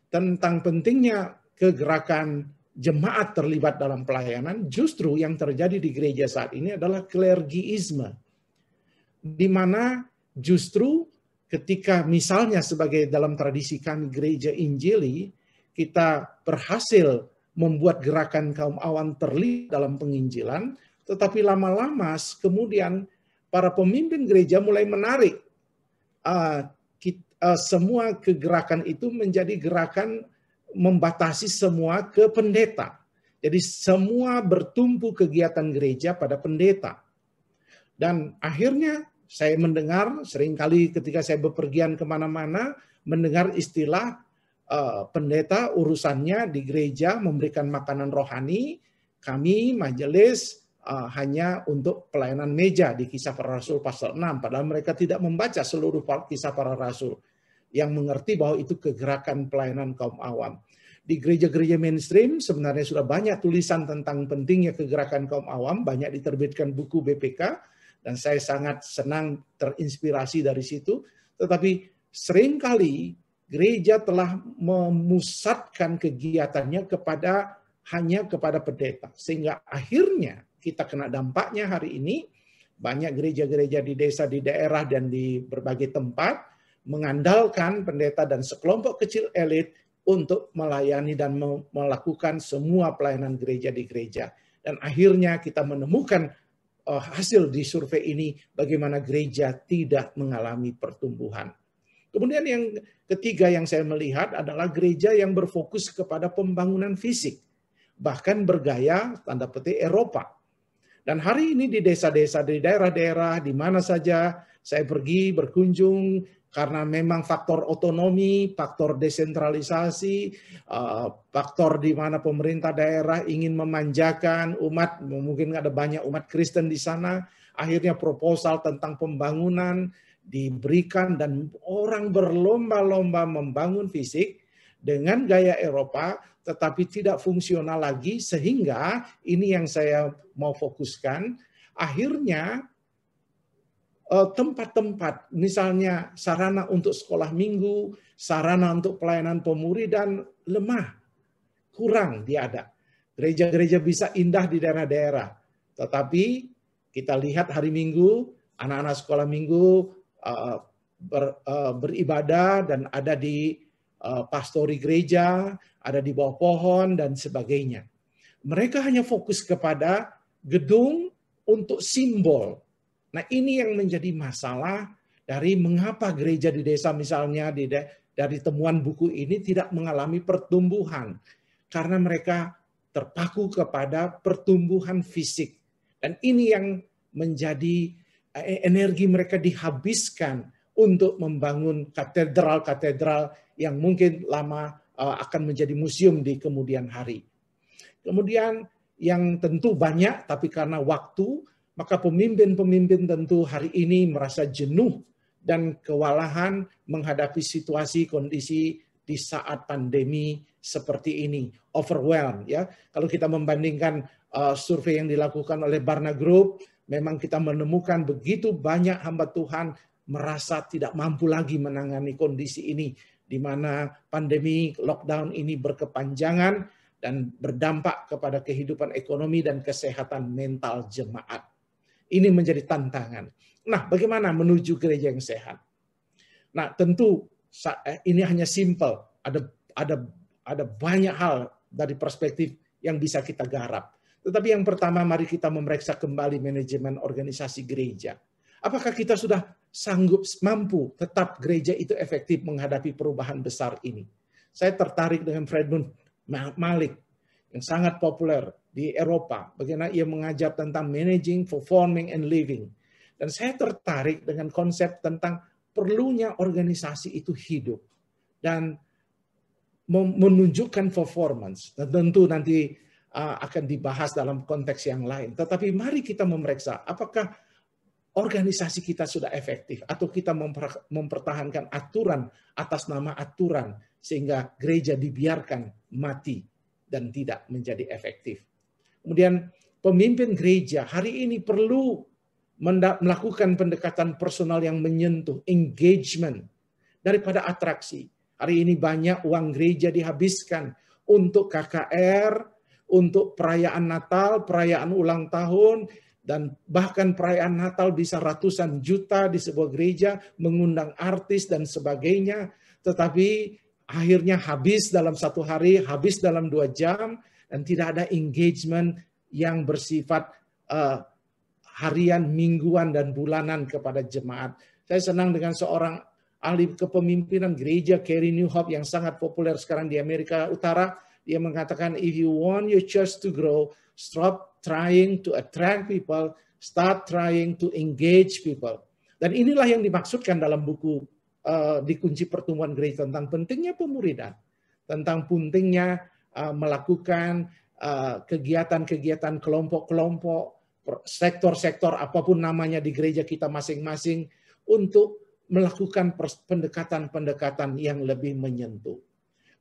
tentang pentingnya kegerakan jemaat terlibat dalam pelayanan. Justru yang terjadi di gereja saat ini adalah klergiisme, di mana justru ketika misalnya sebagai dalam tradisi kami gereja Injili, kita berhasil membuat gerakan kaum awam terlibat dalam penginjilan, tetapi lama-lama kemudian para pemimpin gereja mulai menarik semua kegerakan itu menjadi gerakan membatasi semua ke pendeta. Jadi semua bertumpu kegiatan gereja pada pendeta. Dan akhirnya saya mendengar seringkali ketika saya bepergian kemana-mana, mendengar istilah pendeta urusannya di gereja memberikan makanan rohani, kami majelis hanya untuk pelayanan meja di Kisah Para Rasul pasal 6, padahal mereka tidak membaca seluruh Kisah Para Rasul, yang mengerti bahwa itu kegerakan pelayanan kaum awam. Di gereja-gereja mainstream sebenarnya sudah banyak tulisan tentang pentingnya kegerakan kaum awam, banyak diterbitkan buku BPK, dan saya sangat senang terinspirasi dari situ, tetapi seringkali gereja telah memusatkan kegiatannya hanya kepada pendeta. Sehingga akhirnya kita kena dampaknya hari ini. Banyak gereja-gereja di desa, di daerah, dan di berbagai tempat mengandalkan pendeta dan sekelompok kecil elit untuk melayani dan melakukan semua pelayanan gereja di gereja. Dan akhirnya kita menemukan hasil di survei ini bagaimana gereja tidak mengalami pertumbuhan. Kemudian yang ketiga yang saya melihat adalah gereja yang berfokus kepada pembangunan fisik, bahkan bergaya tanda petik Eropa. Dan hari ini di desa-desa, di daerah-daerah, di mana saja saya pergi berkunjung, karena memang faktor otonomi, faktor desentralisasi, faktor di mana pemerintah daerah ingin memanjakan umat, mungkin ada banyak umat Kristen di sana, akhirnya proposal tentang pembangunan diberikan dan orang berlomba-lomba membangun fisik dengan gaya Eropa, tetapi tidak fungsional lagi, sehingga ini yang saya mau fokuskan, akhirnya tempat-tempat, misalnya sarana untuk sekolah minggu, sarana untuk pelayanan pemuridan lemah, kurang dia ada. Gereja-gereja bisa indah di daerah-daerah, tetapi kita lihat hari Minggu, anak-anak sekolah minggu beribadah dan ada di pastori gereja, ada di bawah pohon dan sebagainya. Mereka hanya fokus kepada gedung untuk simbol. Nah, ini yang menjadi masalah dari mengapa gereja di desa misalnya dari temuan buku ini tidak mengalami pertumbuhan. Karena mereka terpaku kepada pertumbuhan fisik. Dan ini yang menjadi energi mereka dihabiskan untuk membangun katedral-katedral yang mungkin lama akan menjadi museum di kemudian hari. Kemudian yang tentu banyak, tapi karena waktu, maka pemimpin-pemimpin tentu hari ini merasa jenuh dan kewalahan menghadapi situasi kondisi di saat pandemi seperti ini, overwhelmed ya. Kalau kita membandingkan survei yang dilakukan oleh Barna Group, memang kita menemukan begitu banyak hamba Tuhan merasa tidak mampu lagi menangani kondisi ini, di mana pandemi lockdown ini berkepanjangan dan berdampak kepada kehidupan ekonomi dan kesehatan mental jemaat. Ini menjadi tantangan. Nah, bagaimana menuju gereja yang sehat? Nah, tentu ini hanya simple. Ada banyak hal dari perspektif yang bisa kita garap. Tetapi yang pertama, mari kita memeriksa kembali manajemen organisasi gereja. Apakah kita sudah mampu tetap gereja itu efektif menghadapi perubahan besar ini? Saya tertarik dengan Fredmund Malik yang sangat populer di Eropa, bagaimana ia mengajar tentang managing, performing, and living. Dan saya tertarik dengan konsep tentang perlunya organisasi itu hidup dan menunjukkan performance. Dan tentu nanti akan dibahas dalam konteks yang lain. Tetapi mari kita memeriksa apakah organisasi kita sudah efektif atau kita mempertahankan aturan atas nama aturan sehingga gereja dibiarkan mati dan tidak menjadi efektif. Kemudian pemimpin gereja hari ini perlu melakukan pendekatan personal yang menyentuh, engagement, daripada atraksi. Hari ini banyak uang gereja dihabiskan untuk KKR, untuk perayaan Natal, perayaan ulang tahun, dan bahkan perayaan Natal bisa ratusan juta di sebuah gereja, mengundang artis dan sebagainya. Tetapi akhirnya habis dalam satu hari, habis dalam 2 jam, dan tidak ada engagement yang bersifat harian, mingguan, dan bulanan kepada jemaat. Saya senang dengan seorang ahli kepemimpinan gereja, Carey Nieuwhof, yang sangat populer sekarang di Amerika Utara. Dia mengatakan, if you want your church to grow, stop trying to attract people, start trying to engage people. Dan inilah yang dimaksudkan dalam buku di kunci pertumbuhan gereja tentang pentingnya pemuridan, tentang pentingnya melakukan kegiatan-kegiatan kelompok-kelompok, sektor-sektor apapun namanya di gereja kita masing-masing untuk melakukan pendekatan-pendekatan yang lebih menyentuh.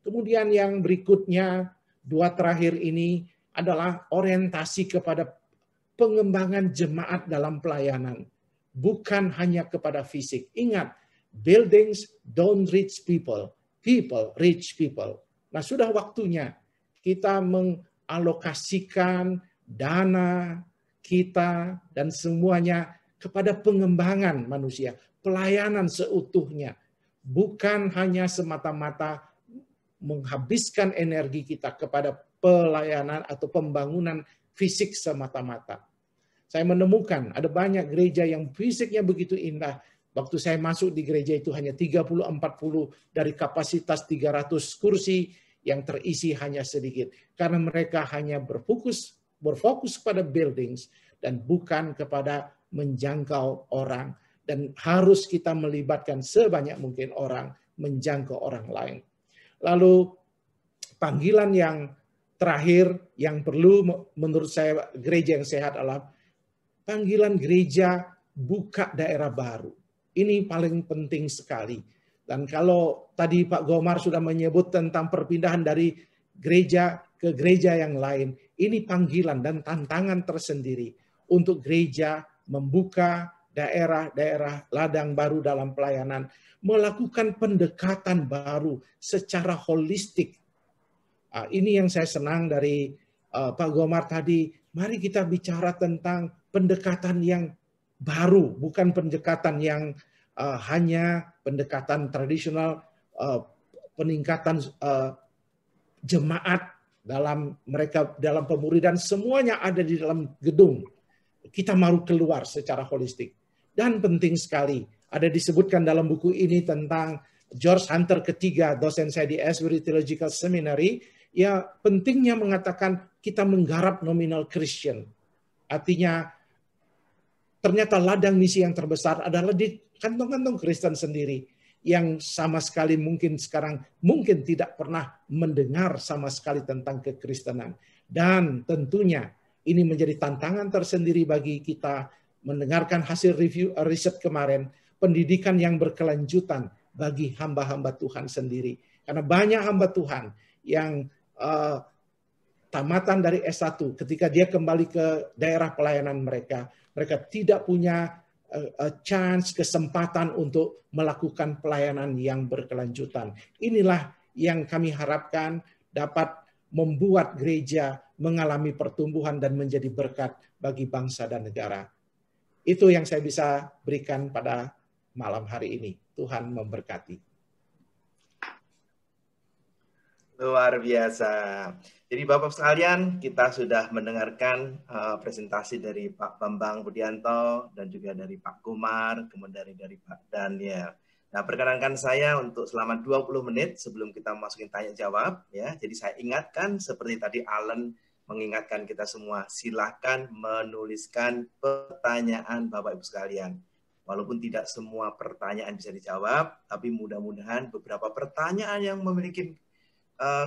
Kemudian yang berikutnya, 2 terakhir ini adalah orientasi kepada pengembangan jemaat dalam pelayanan, bukan hanya kepada fisik. Ingat, buildings don't reach people, people reach people. Nah, sudah waktunya kita mengalokasikan dana kita dan semuanya kepada pengembangan manusia, pelayanan seutuhnya, bukan hanya semata-mata menghabiskan energi kita kepada pelayanan atau pembangunan fisik semata-mata. Saya menemukan ada banyak gereja yang fisiknya begitu indah. Waktu saya masuk di gereja itu hanya 30-40 dari kapasitas 300 kursi yang terisi hanya sedikit. Karena mereka hanya berfokus pada buildings dan bukan kepada menjangkau orang dan harus kita melibatkan sebanyak mungkin orang menjangkau orang lain. Lalu panggilan yang terakhir yang perlu menurut saya gereja yang sehat adalah panggilan gereja buka daerah baru. Ini paling penting sekali. Dan kalau tadi Pak Gomar sudah menyebut tentang perpindahan dari gereja ke gereja yang lain, ini panggilan dan tantangan tersendiri untuk gereja membuka daerah-daerah ladang baru dalam pelayanan, melakukan pendekatan baru secara holistik. Ini yang saya senang dari Pak Gomar tadi. Mari kita bicara tentang pendekatan yang baru, bukan pendekatan yang hanya pendekatan tradisional, peningkatan jemaat dalam pemuridan, semuanya ada di dalam gedung. Kita mau keluar secara holistik. Dan penting sekali, ada disebutkan dalam buku ini tentang George Hunter ketiga, dosen saya di Asbury Theological Seminary, ya pentingnya mengatakan kita menggarap nominal Christian. Artinya ternyata ladang misi yang terbesar adalah di kantong-kantong Kristen sendiri yang sama sekali mungkin sekarang mungkin tidak pernah mendengar sama sekali tentang kekristenan. Dan tentunya ini menjadi tantangan tersendiri bagi kita mendengarkan hasil review riset kemarin, pendidikan yang berkelanjutan bagi hamba-hamba Tuhan sendiri. Karena banyak hamba Tuhan yang tamatan dari S1 ketika dia kembali ke daerah pelayanan mereka tidak punya chance, kesempatan untuk melakukan pelayanan yang berkelanjutan. Inilah yang kami harapkan dapat membuat gereja mengalami pertumbuhan dan menjadi berkat bagi bangsa dan negara. Itu yang saya bisa berikan pada malam hari ini. Tuhan memberkati. Luar biasa. Jadi Bapak sekalian, kita sudah mendengarkan presentasi dari Pak Bambang Budianto dan juga dari Pak Gomar, kemudian dari Pak Daniel. Nah, perkenankan saya untuk selama 20 menit sebelum kita masukin tanya jawab, ya. Jadi saya ingatkan seperti tadi Alan mengingatkan kita semua, silakan menuliskan pertanyaan Bapak Ibu sekalian. Walaupun tidak semua pertanyaan bisa dijawab, tapi mudah-mudahan beberapa pertanyaan yang memiliki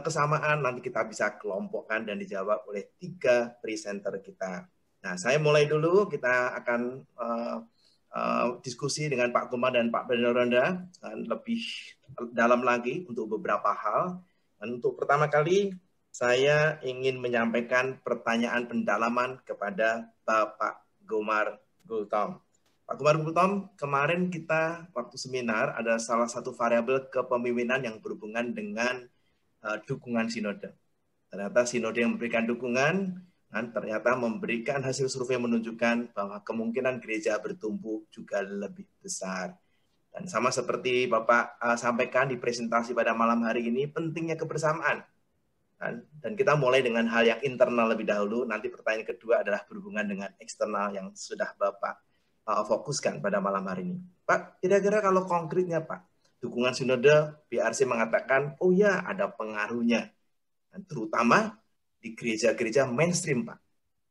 kesamaan nanti kita bisa kelompokkan dan dijawab oleh 3 presenter kita. Nah, saya mulai dulu. Kita akan diskusi dengan Pak Gomar dan Pak Beneronda lebih dalam lagi untuk beberapa hal. Dan untuk pertama kali, saya ingin menyampaikan pertanyaan pendalaman kepada Bapak Gomar Gultom. Pak Gomar Gultom, kemarin kita waktu seminar ada salah satu variabel kepemimpinan yang berhubungan dengan dukungan sinode. Ternyata sinode yang memberikan dukungan dan ternyata memberikan hasil survei menunjukkan bahwa kemungkinan gereja bertumbuh juga lebih besar. Dan sama seperti Bapak sampaikan di presentasi pada malam hari ini, pentingnya kebersamaan. Dan kita mulai dengan hal yang internal lebih dahulu, nanti pertanyaan kedua adalah berhubungan dengan eksternal yang sudah Bapak fokuskan pada malam hari ini. Pak, kira-kira kalau konkretnya Pak, dukungan sinode, PRC mengatakan, oh ya ada pengaruhnya. Dan terutama di gereja-gereja mainstream, Pak.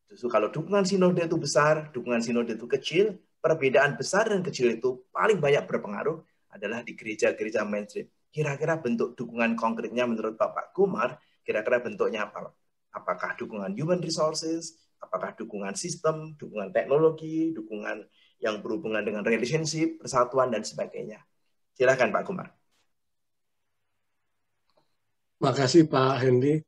Justru kalau dukungan sinode itu besar, dukungan sinode itu kecil, perbedaan besar dan kecil itu paling banyak berpengaruh adalah di gereja-gereja mainstream. Kira-kira bentuk dukungan konkretnya menurut Bapak Gomar, kira-kira bentuknya apa? Apakah dukungan human resources, apakah dukungan sistem, dukungan teknologi, dukungan yang berhubungan dengan relationship, persatuan, dan sebagainya. Silakan Pak Gomar. Makasih Pak Hendy.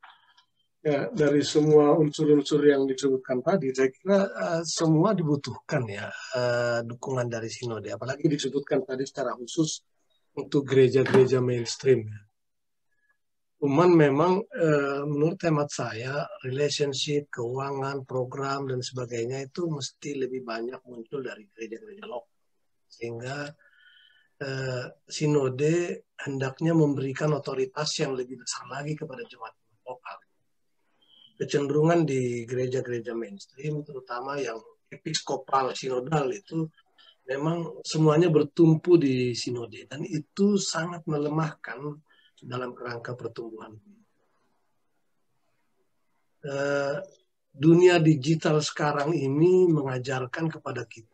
Ya, dari semua unsur-unsur yang disebutkan tadi, saya kira semua dibutuhkan ya dukungan dari sinode. Apalagi disebutkan tadi secara khusus untuk gereja-gereja mainstream. Cuman memang menurut hemat saya, relationship, keuangan, program, dan sebagainya itu mesti lebih banyak muncul dari gereja-gereja lokal. Sehingga sinode hendaknya memberikan otoritas yang lebih besar lagi kepada jemaat lokal. Kecenderungan di gereja-gereja mainstream, terutama yang episkopal sinodal itu, memang semuanya bertumpu di sinode. Dan itu sangat melemahkan dalam kerangka pertumbuhan. Dunia digital sekarang ini mengajarkan kepada kita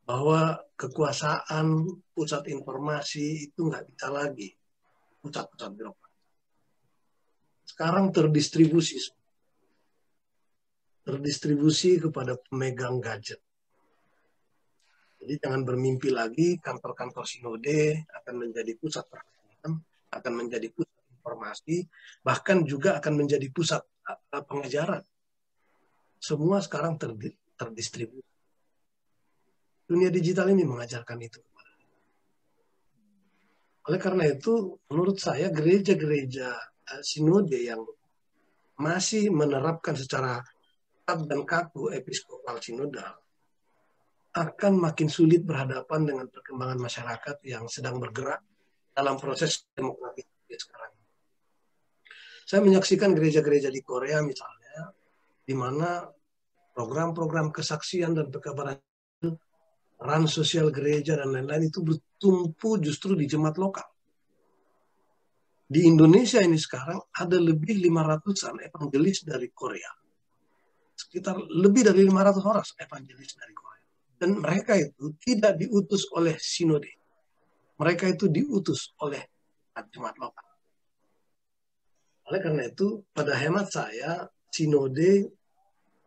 bahwa kekuasaan pusat informasi itu nggak bisa lagi pusat-pusat birokrasi. Sekarang terdistribusi kepada pemegang gadget. Jadi jangan bermimpi lagi kantor-kantor sinode akan menjadi pusat perhatian, akan menjadi pusat informasi, bahkan juga akan menjadi pusat pengajaran. Semua sekarang terdistribusi. Dunia digital ini mengajarkan itu. Oleh karena itu, menurut saya gereja-gereja sinode yang masih menerapkan secara ketat dan kaku episkopal sinodal akan makin sulit berhadapan dengan perkembangan masyarakat yang sedang bergerak dalam proses demokratisasi sekarang. Saya menyaksikan gereja-gereja di Korea misalnya, di mana program-program kesaksian dan pekabaran, peran sosial gereja dan lain-lain itu bertumpu justru di jemaat lokal. Di Indonesia ini sekarang ada lebih 500-an evangelis dari Korea. Sekitar lebih dari 500 orang evangelis dari Korea. Dan mereka itu tidak diutus oleh sinode. Mereka itu diutus oleh jemaat lokal. Oleh karena itu, pada hemat saya, sinode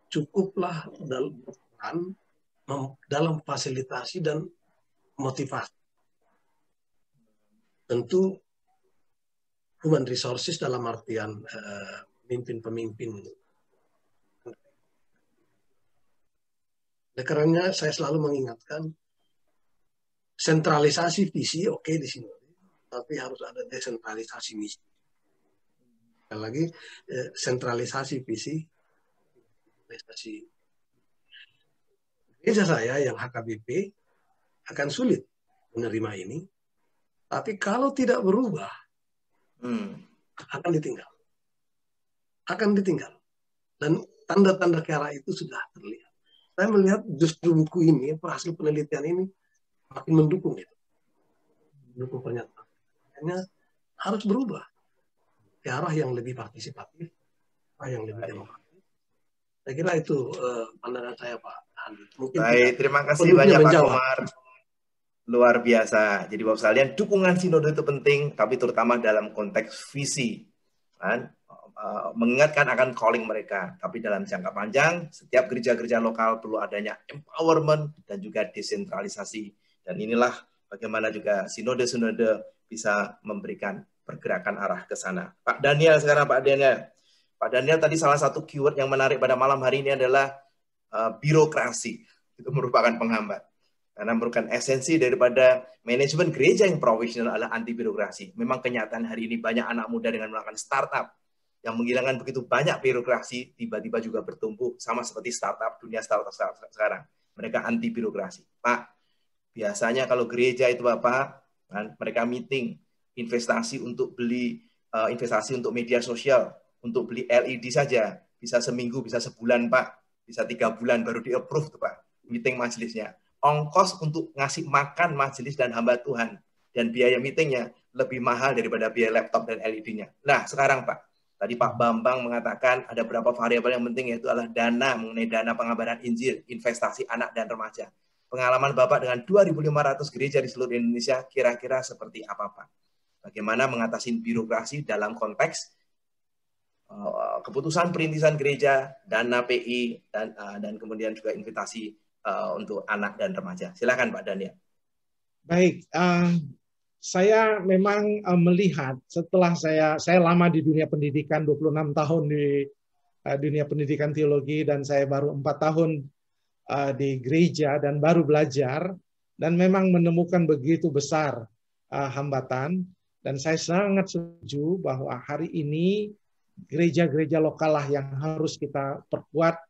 cukuplah dalam fasilitasi dan motivasi. Tentu human resources dalam artian pemimpin-pemimpin. Oleh karena saya selalu mengingatkan sentralisasi visi oke di sini, tapi harus ada desentralisasi misi. Sekali lagi sentralisasi visi, gereja saya yang HKBP akan sulit menerima ini, tapi kalau tidak berubah akan ditinggal, dan tanda-tanda ke arah itu sudah terlihat. Saya melihat justru buku ini, hasil penelitian ini makin mendukung itu, mendukung pernyataan. Makanya harus berubah ke arah yang lebih partisipatif, yang lebih demokratis. Saya kira itu pandangan saya, Pak Andi. Mungkin baik, terima kasih banyak Pak Komar. Luar biasa. Jadi Bapak sekalian, dukungan sinode itu penting, tapi terutama dalam konteks visi. Kan? Mengingatkan akan calling mereka. Tapi dalam jangka panjang, setiap gereja-gereja lokal perlu adanya empowerment dan juga desentralisasi. Dan inilah bagaimana juga sinode-sinode bisa memberikan pergerakan arah ke sana. Pak Daniel sekarang, Pak Daniel. Pak Daniel tadi salah satu keyword yang menarik pada malam hari ini adalah birokrasi. Itu merupakan penghambat. Karena merupakan esensi daripada manajemen gereja yang profesional adalah anti birokrasi. Memang kenyataan hari ini banyak anak muda dengan melakukan startup yang menghilangkan begitu banyak birokrasi, tiba-tiba juga bertumbuh sama seperti dunia startup sekarang. Mereka anti birokrasi. Pak, biasanya kalau gereja itu Bapak, kan, mereka meeting, investasi untuk beli, investasi untuk media sosial, untuk beli LED saja, bisa seminggu, bisa sebulan Pak, bisa 3 bulan baru di-approve tuh Pak, meeting majelisnya. Ongkos untuk ngasih makan majelis dan hamba Tuhan dan biaya meetingnya lebih mahal daripada biaya laptop dan LED-nya. Nah, sekarang Pak, tadi Pak Bambang mengatakan ada beberapa variabel yang penting, yaitu adalah dana, mengenai dana pengabaran Injil, investasi anak dan remaja. Pengalaman Bapak dengan 2.500 gereja di seluruh Indonesia kira-kira seperti apa Pak? Bagaimana mengatasi birokrasi dalam konteks keputusan perintisan gereja, dana PI, dan kemudian juga investasi untuk anak dan remaja. Silakan Pak Daniel. Baik, saya memang melihat setelah saya lama di dunia pendidikan, 26 tahun di dunia pendidikan teologi, dan saya baru 4 tahun di gereja dan baru belajar, dan memang menemukan begitu besar hambatan. Dan saya sangat setuju bahwa hari ini gereja-gereja lokal lah yang harus kita perkuat.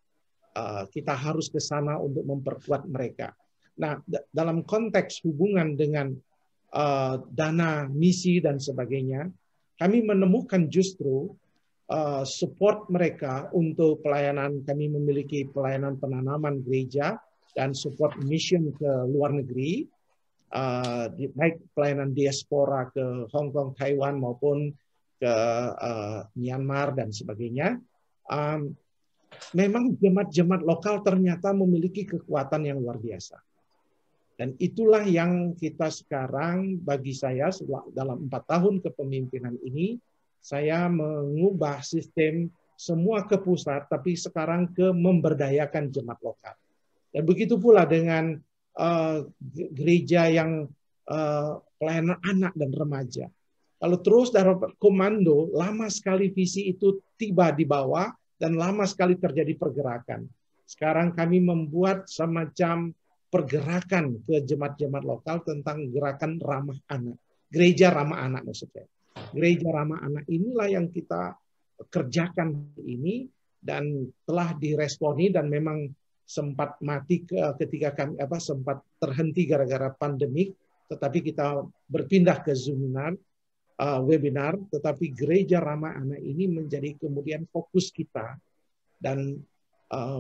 Kita harus ke sana untuk memperkuat mereka. Nah, dalam konteks hubungan dengan dana, misi, dan sebagainya, kami menemukan justru support mereka untuk pelayanan. Kami memiliki pelayanan penanaman gereja dan support mission ke luar negeri, baik pelayanan diaspora ke Hong Kong, Taiwan, maupun ke Myanmar dan sebagainya. Memang jemaat-jemaat lokal ternyata memiliki kekuatan yang luar biasa. Dan itulah yang kita sekarang, bagi saya dalam 4 tahun kepemimpinan ini, saya mengubah sistem semua ke pusat, tapi sekarang ke memberdayakan jemaat lokal. Dan begitu pula dengan gereja yang pelayanan anak dan remaja. Kalau terus dapat komando, lama sekali visi itu tiba di bawah dan lama sekali terjadi pergerakan. Sekarang kami membuat semacam pergerakan ke jemaat-jemaat lokal tentang gerakan ramah anak. Gereja ramah anak maksudnya. Gereja ramah anak inilah yang kita kerjakan ini dan telah diresponi dan memang sempat mati ketika kami sempat terhenti gara-gara pandemik, tetapi kita berpindah ke Zoom webinar, tetapi gereja ramah anak ini menjadi kemudian fokus kita dan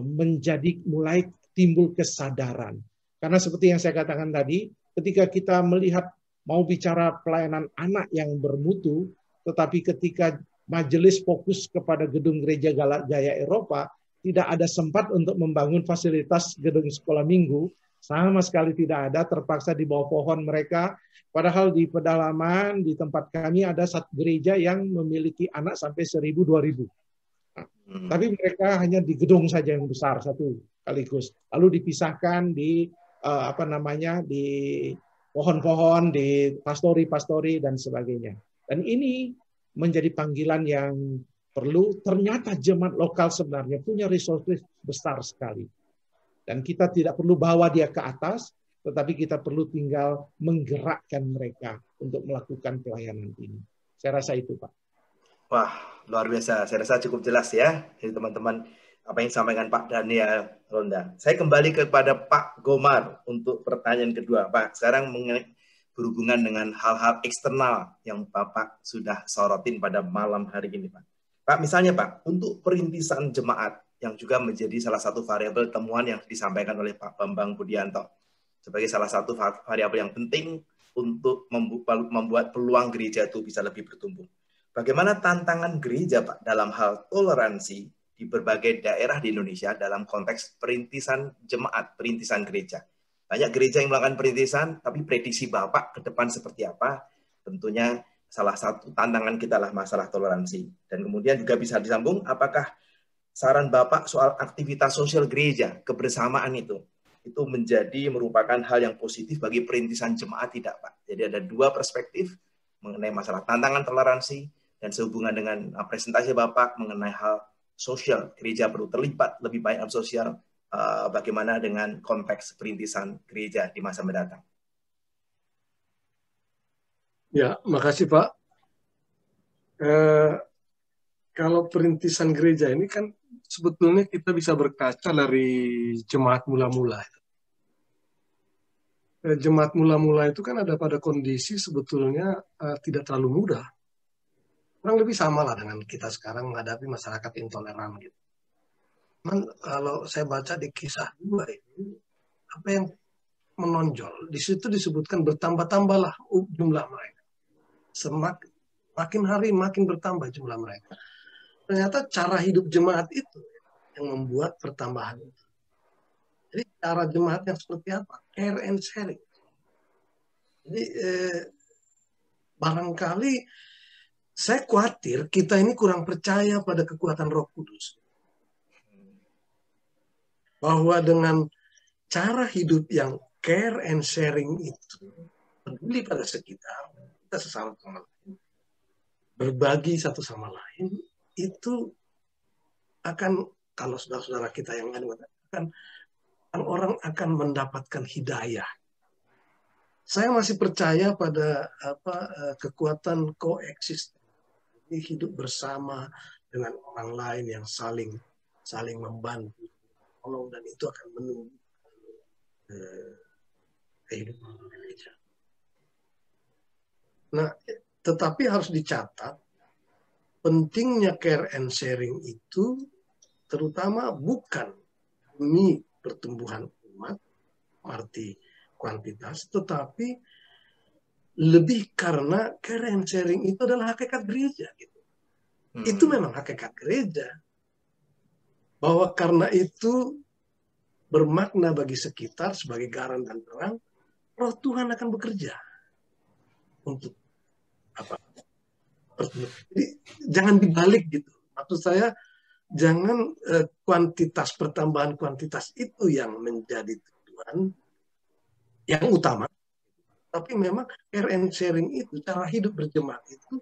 menjadi mulai timbul kesadaran. Karena seperti yang saya katakan tadi, ketika kita melihat mau bicara pelayanan anak yang bermutu, tetapi ketika majelis fokus kepada gedung gereja gaya Eropa, tidak ada sempat untuk membangun fasilitas gedung sekolah minggu, sama sekali tidak ada, terpaksa di bawah pohon mereka. Padahal di pedalaman, di tempat kami ada satu gereja yang memiliki anak sampai 1.000-2.000. Tapi mereka hanya di gedung saja yang besar satu sekaligus. Lalu dipisahkan di di pohon-pohon, di pastori-pastori dan sebagainya. Dan ini menjadi panggilan yang perlu. Ternyata jemaat lokal sebenarnya punya resources besar sekali. Dan kita tidak perlu bawa dia ke atas, tetapi kita perlu tinggal menggerakkan mereka untuk melakukan pelayanan ini. Saya rasa itu, Pak. Wah, luar biasa. Saya rasa cukup jelas ya dari teman-teman apa yang disampaikan Pak Daniel Ronda. Saya kembali kepada Pak Gomar untuk pertanyaan kedua. Pak, sekarang berhubungan dengan hal-hal eksternal yang Bapak sudah sorotin pada malam hari ini, Pak. Pak, misalnya Pak, untuk perintisan jemaat yang juga menjadi salah satu variabel temuan yang disampaikan oleh Pak Bambang Budianto sebagai salah satu variabel yang penting untuk membuat peluang gereja itu bisa lebih bertumbuh. Bagaimana tantangan gereja, Pak, dalam hal toleransi di berbagai daerah di Indonesia dalam konteks perintisan jemaat, perintisan gereja? Banyak gereja yang melakukan perintisan, tapi prediksi Bapak ke depan seperti apa? Tentunya salah satu tantangan kita lah masalah toleransi. Dan kemudian juga bisa disambung, apakah saran Bapak soal aktivitas sosial gereja, kebersamaan itu merupakan hal yang positif bagi perintisan jemaat tidak, Pak? Jadi ada dua perspektif mengenai masalah tantangan toleransi dan sehubungan dengan presentasi Bapak mengenai hal sosial, gereja perlu terlibat lebih banyak dalam sosial, bagaimana dengan konteks perintisan gereja di masa mendatang. Ya, makasih Pak. Kalau perintisan gereja ini kan sebetulnya kita bisa berkaca dari jemaat mula-mula. Jemaat mula-mula itu kan ada pada kondisi sebetulnya tidak terlalu mudah. Kurang lebih sama lah dengan kita sekarang menghadapi masyarakat intoleran gitu. Kalau saya baca di kisah 2 ini, apa yang menonjol di situ disebutkan bertambah-tambahlah jumlah mereka. Makin hari makin bertambah jumlah mereka. Ternyata cara hidup jemaat itu yang membuat pertambahan itu. Jadi cara jemaat yang seperti apa? Care and sharing. Jadi barangkali saya khawatir kita ini kurang percaya pada kekuatan Roh Kudus. Bahwa dengan cara hidup yang care and sharing itu, peduli pada sekitar, kita sesama sama lain, berbagi satu sama lain, itu akan, kalau saudara-saudara kita yang lain orang akan mendapatkan hidayah. Saya masih percaya pada kekuatan koeksisten. Hidup bersama dengan orang lain yang saling membantu, tolong, dan itu akan menumbuh kehidupan gereja. Nah, tetapi harus dicatat pentingnya care and sharing itu terutama bukan demi pertumbuhan umat, arti kuantitas, tetapi lebih karena care and sharing itu adalah hakikat gereja. Gitu. Itu memang hakikat gereja. Bahwa karena itu bermakna bagi sekitar sebagai garam dan terang, Roh Tuhan akan bekerja untuk apa? Jadi jangan dibalik gitu. Maksud saya jangan kuantitas, pertambahan kuantitas itu yang menjadi tujuan yang utama. Tapi memang care and sharing itu, cara hidup berjemaat itu,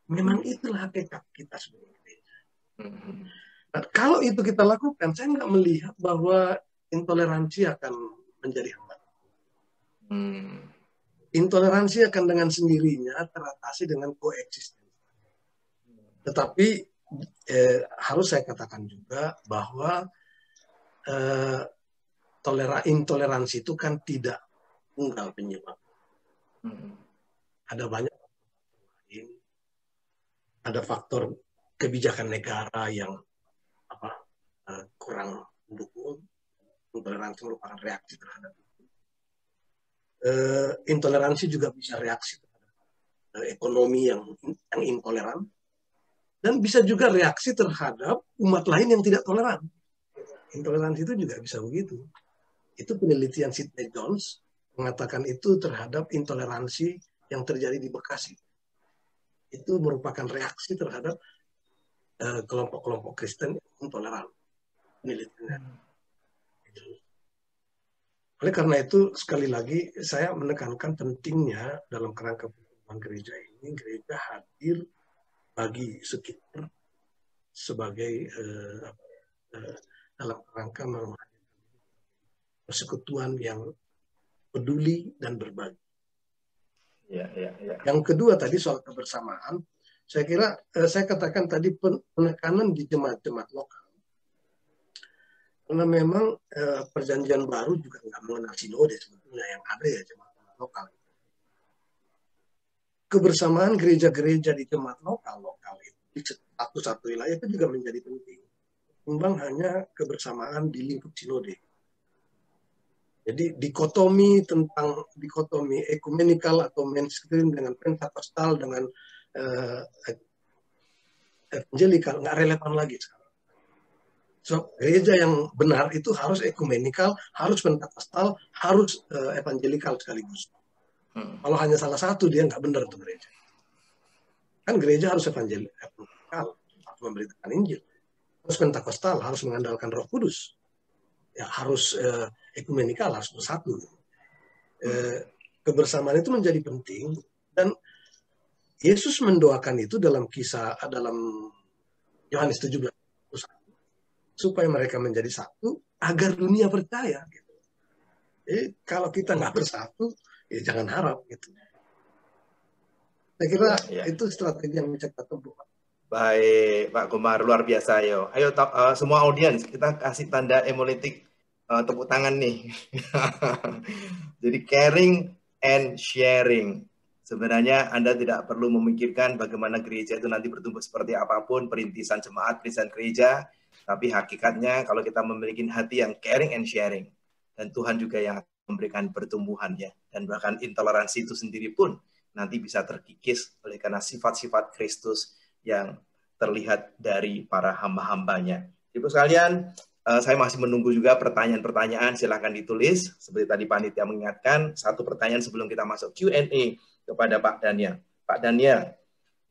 memang itulah hakikat kita sebagai gereja. Nah, kalau itu kita lakukan, saya nggak melihat bahwa intoleransi akan menjadi hambatan. Intoleransi akan dengan sendirinya teratasi dengan koeksistensi. Tetapi harus saya katakan juga bahwa intoleransi itu kan tidak tunggal penyebab. Ada banyak lain, ada faktor kebijakan negara yang kurang mendukung. Intoleransi merupakan reaksi terhadap itu. Intoleransi juga bisa reaksi terhadap ekonomi yang intoleran. Dan bisa juga reaksi terhadap umat lain yang tidak toleran. Intoleransi itu juga bisa begitu. Itu penelitian Sidney Jones mengatakan itu terhadap intoleransi yang terjadi di Bekasi. Itu merupakan reaksi terhadap kelompok-kelompok Kristen yang intoleran. Penelitiannya. Oleh karena itu, sekali lagi, saya menekankan pentingnya dalam kerangka pertumbuhan gereja ini, gereja hadir bagi sekitar sebagai dalam rangka menghadirkan persekutuan yang peduli dan berbagi. Ya. Yang kedua tadi soal kebersamaan, saya kira saya katakan tadi penekanan di jemaat-jemaat lokal. Karena memang perjanjian baru juga nggak mengenal sinode sebetulnya, yang ada ya jemaat lokal. Kebersamaan gereja-gereja di jemaat lokal itu di satu wilayah itu juga menjadi penting. Ketimbang hanya kebersamaan di lingkup sinode. Jadi dikotomi ekumenikal atau mainstream dengan pentakostal dengan evangelikal nggak relevan lagi sekarang. So gereja yang benar itu harus ekumenikal, harus pentakostal, harus evangelikal sekaligus. Kalau hanya salah satu dia nggak benar tuh gereja. Kan gereja harus evangelikal, harus memberitakan Injil. Harus pentakostal, harus mengandalkan Roh Kudus. Ya harus ekumenikal, harus bersatu. Kebersamaan itu menjadi penting dan Yesus mendoakan itu dalam Yohanes 17 supaya mereka menjadi satu agar dunia percaya. Gitu. Jadi kalau kita nggak bersatu, ya jangan harap gitu. Saya kira itu strategi yang bisa kita tempuh. Baik, Pak Gomar, luar biasa. Ayo semua audiens, kita kasih tanda emoletik tepuk tangan nih. Jadi caring and sharing. Sebenarnya Anda tidak perlu memikirkan bagaimana gereja itu nanti bertumbuh seperti apapun, perintisan jemaat, perintisan gereja. Tapi hakikatnya kalau kita memiliki hati yang caring and sharing. Dan Tuhan juga yang memberikan pertumbuhan ya. Dan bahkan intoleransi itu sendiri pun nanti bisa terkikis oleh karena sifat-sifat Kristus yang terlihat dari para hamba-hambanya. Ibu sekalian, saya masih menunggu juga pertanyaan-pertanyaan, silahkan ditulis. Seperti tadi panitia mengingatkan, satu pertanyaan sebelum kita masuk Q&A kepada Pak Daniel. Pak Daniel,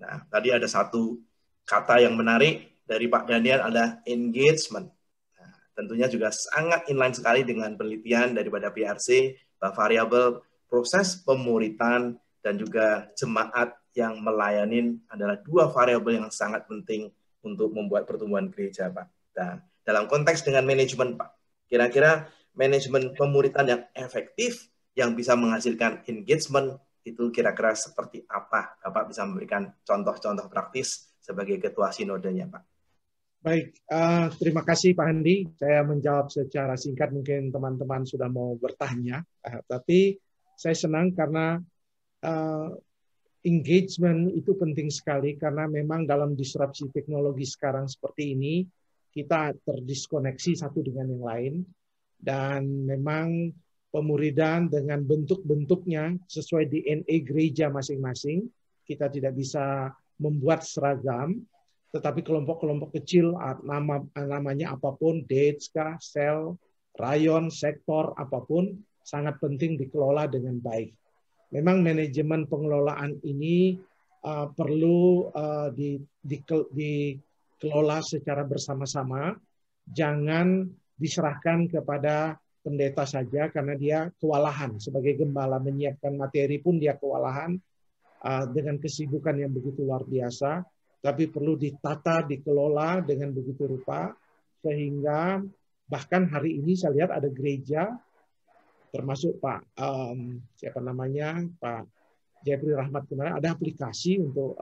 nah tadi ada satu kata yang menarik dari Pak Daniel adalah engagement. Nah, tentunya juga sangat inline sekali dengan penelitian daripada PRC, bahwa variabel proses pemuritan dan juga jemaat yang melayani adalah dua variabel yang sangat penting untuk membuat pertumbuhan gereja, Pak. Nah, dalam konteks dengan manajemen, Pak, kira-kira manajemen pemuritan yang efektif yang bisa menghasilkan engagement itu kira-kira seperti apa? Bapak bisa memberikan contoh-contoh praktis sebagai ketua sinodenya, Pak. Baik, terima kasih Pak Andi. Saya menjawab secara singkat, mungkin teman-teman sudah mau bertanya. Tapi saya senang karena engagement itu penting sekali karena memang dalam disrupsi teknologi sekarang seperti ini, kita terdiskoneksi satu dengan yang lain. Dan memang pemuridan dengan bentuk-bentuknya sesuai DNA gereja masing-masing. Kita tidak bisa membuat seragam, tetapi kelompok-kelompok kecil, namanya apapun, Detska, sel, rayon, sektor, apapun, sangat penting dikelola dengan baik. Memang manajemen pengelolaan ini perlu dikelola secara bersama-sama, jangan diserahkan kepada pendeta saja karena dia kewalahan. Sebagai gembala menyiapkan materi pun dia kewalahan dengan kesibukan yang begitu luar biasa, tapi perlu ditata, dikelola dengan begitu rupa, sehingga bahkan hari ini saya lihat ada gereja, termasuk Pak Pak Jeffrey Rahmat kemarin, ada aplikasi untuk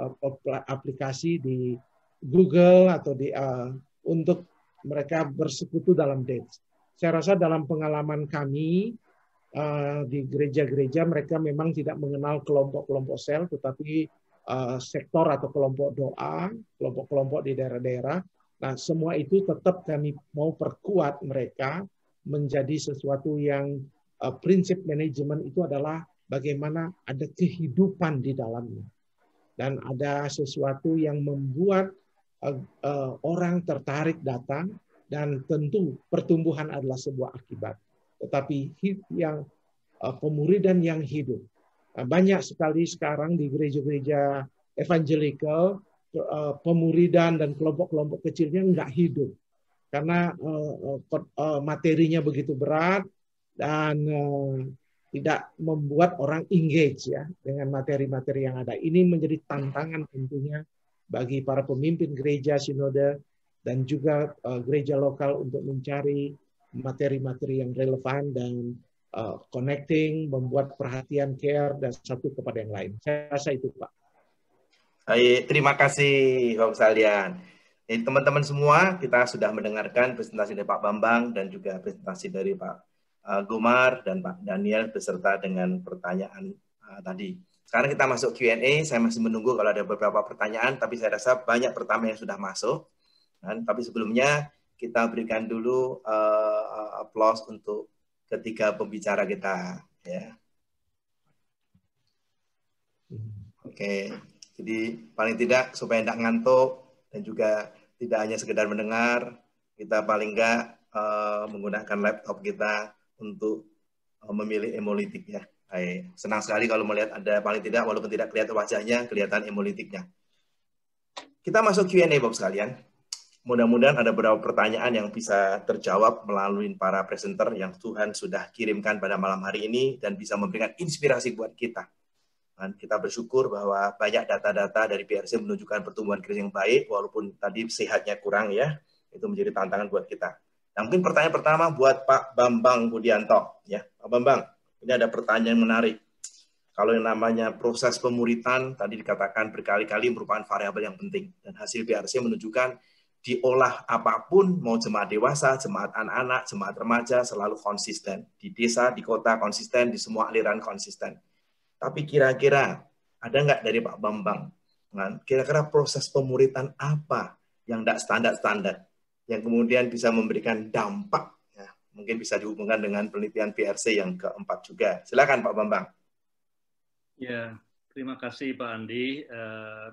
aplikasi di Google atau untuk mereka bersekutu dalam dance. Saya rasa dalam pengalaman kami di gereja-gereja, mereka memang tidak mengenal kelompok-kelompok sel, tetapi sektor atau kelompok doa, kelompok-kelompok di daerah-daerah. Nah, semua itu tetap kami mau perkuat mereka menjadi sesuatu yang prinsip manajemen itu adalah bagaimana ada kehidupan di dalamnya. Dan ada sesuatu yang membuat orang tertarik datang, dan tentu pertumbuhan adalah sebuah akibat. Tetapi yang pemuridan yang hidup. Banyak sekali sekarang di gereja-gereja evangelical, pemuridan dan kelompok-kelompok kecilnya nggak hidup. Karena materinya begitu berat, dan tidak membuat orang engage ya dengan materi-materi yang ada. Ini menjadi tantangan tentunya bagi para pemimpin gereja sinode dan juga gereja lokal untuk mencari materi-materi yang relevan dan connecting, membuat perhatian, care, dan satu kepada yang lain. Saya rasa itu, Pak. Baik, terima kasih Bapak sekalian. Teman-teman semua, kita sudah mendengarkan presentasi dari Pak Bambang dan juga presentasi dari Pak Gomar dan Pak Daniel beserta dengan pertanyaan tadi. Sekarang kita masuk Q&A. Saya masih menunggu kalau ada beberapa pertanyaan, tapi saya rasa banyak pertanyaan yang sudah masuk. Tapi sebelumnya kita berikan dulu aplaus untuk ketiga pembicara kita. Ya. Oke, jadi paling tidak supaya tidak ngantuk dan juga tidak hanya sekedar mendengar, kita paling enggak menggunakan laptop kita untuk memilih emolitik ya. Baik. Senang sekali kalau melihat ada paling tidak walaupun tidak kelihatan wajahnya, kelihatan emolitiknya. Kita masuk Q&A Bapak sekalian. Mudah-mudahan ada beberapa pertanyaan yang bisa terjawab melalui para presenter yang Tuhan sudah kirimkan pada malam hari ini dan bisa memberikan inspirasi buat kita. Dan kita bersyukur bahwa banyak data-data dari PRC menunjukkan pertumbuhan gereja yang baik, walaupun tadi sehatnya kurang ya, itu menjadi tantangan buat kita. Nah, mungkin pertanyaan pertama buat Pak Bambang Budianto. Ya, Pak Bambang, ini ada pertanyaan menarik. Kalau yang namanya proses pemuritan, tadi dikatakan berkali-kali merupakan variabel yang penting. Dan hasil PRC menunjukkan diolah apapun, mau jemaat dewasa, jemaat anak-anak, jemaat remaja, selalu konsisten. Di desa, di kota konsisten, di semua aliran konsisten. Tapi kira-kira ada nggak dari Pak Bambang? Kira-kira proses pemuritan apa yang tidak standar-standar? Yang kemudian bisa memberikan dampak, ya, mungkin bisa dihubungkan dengan penelitian PRC yang keempat juga. Silakan Pak Bambang. Ya, terima kasih Pak Andi.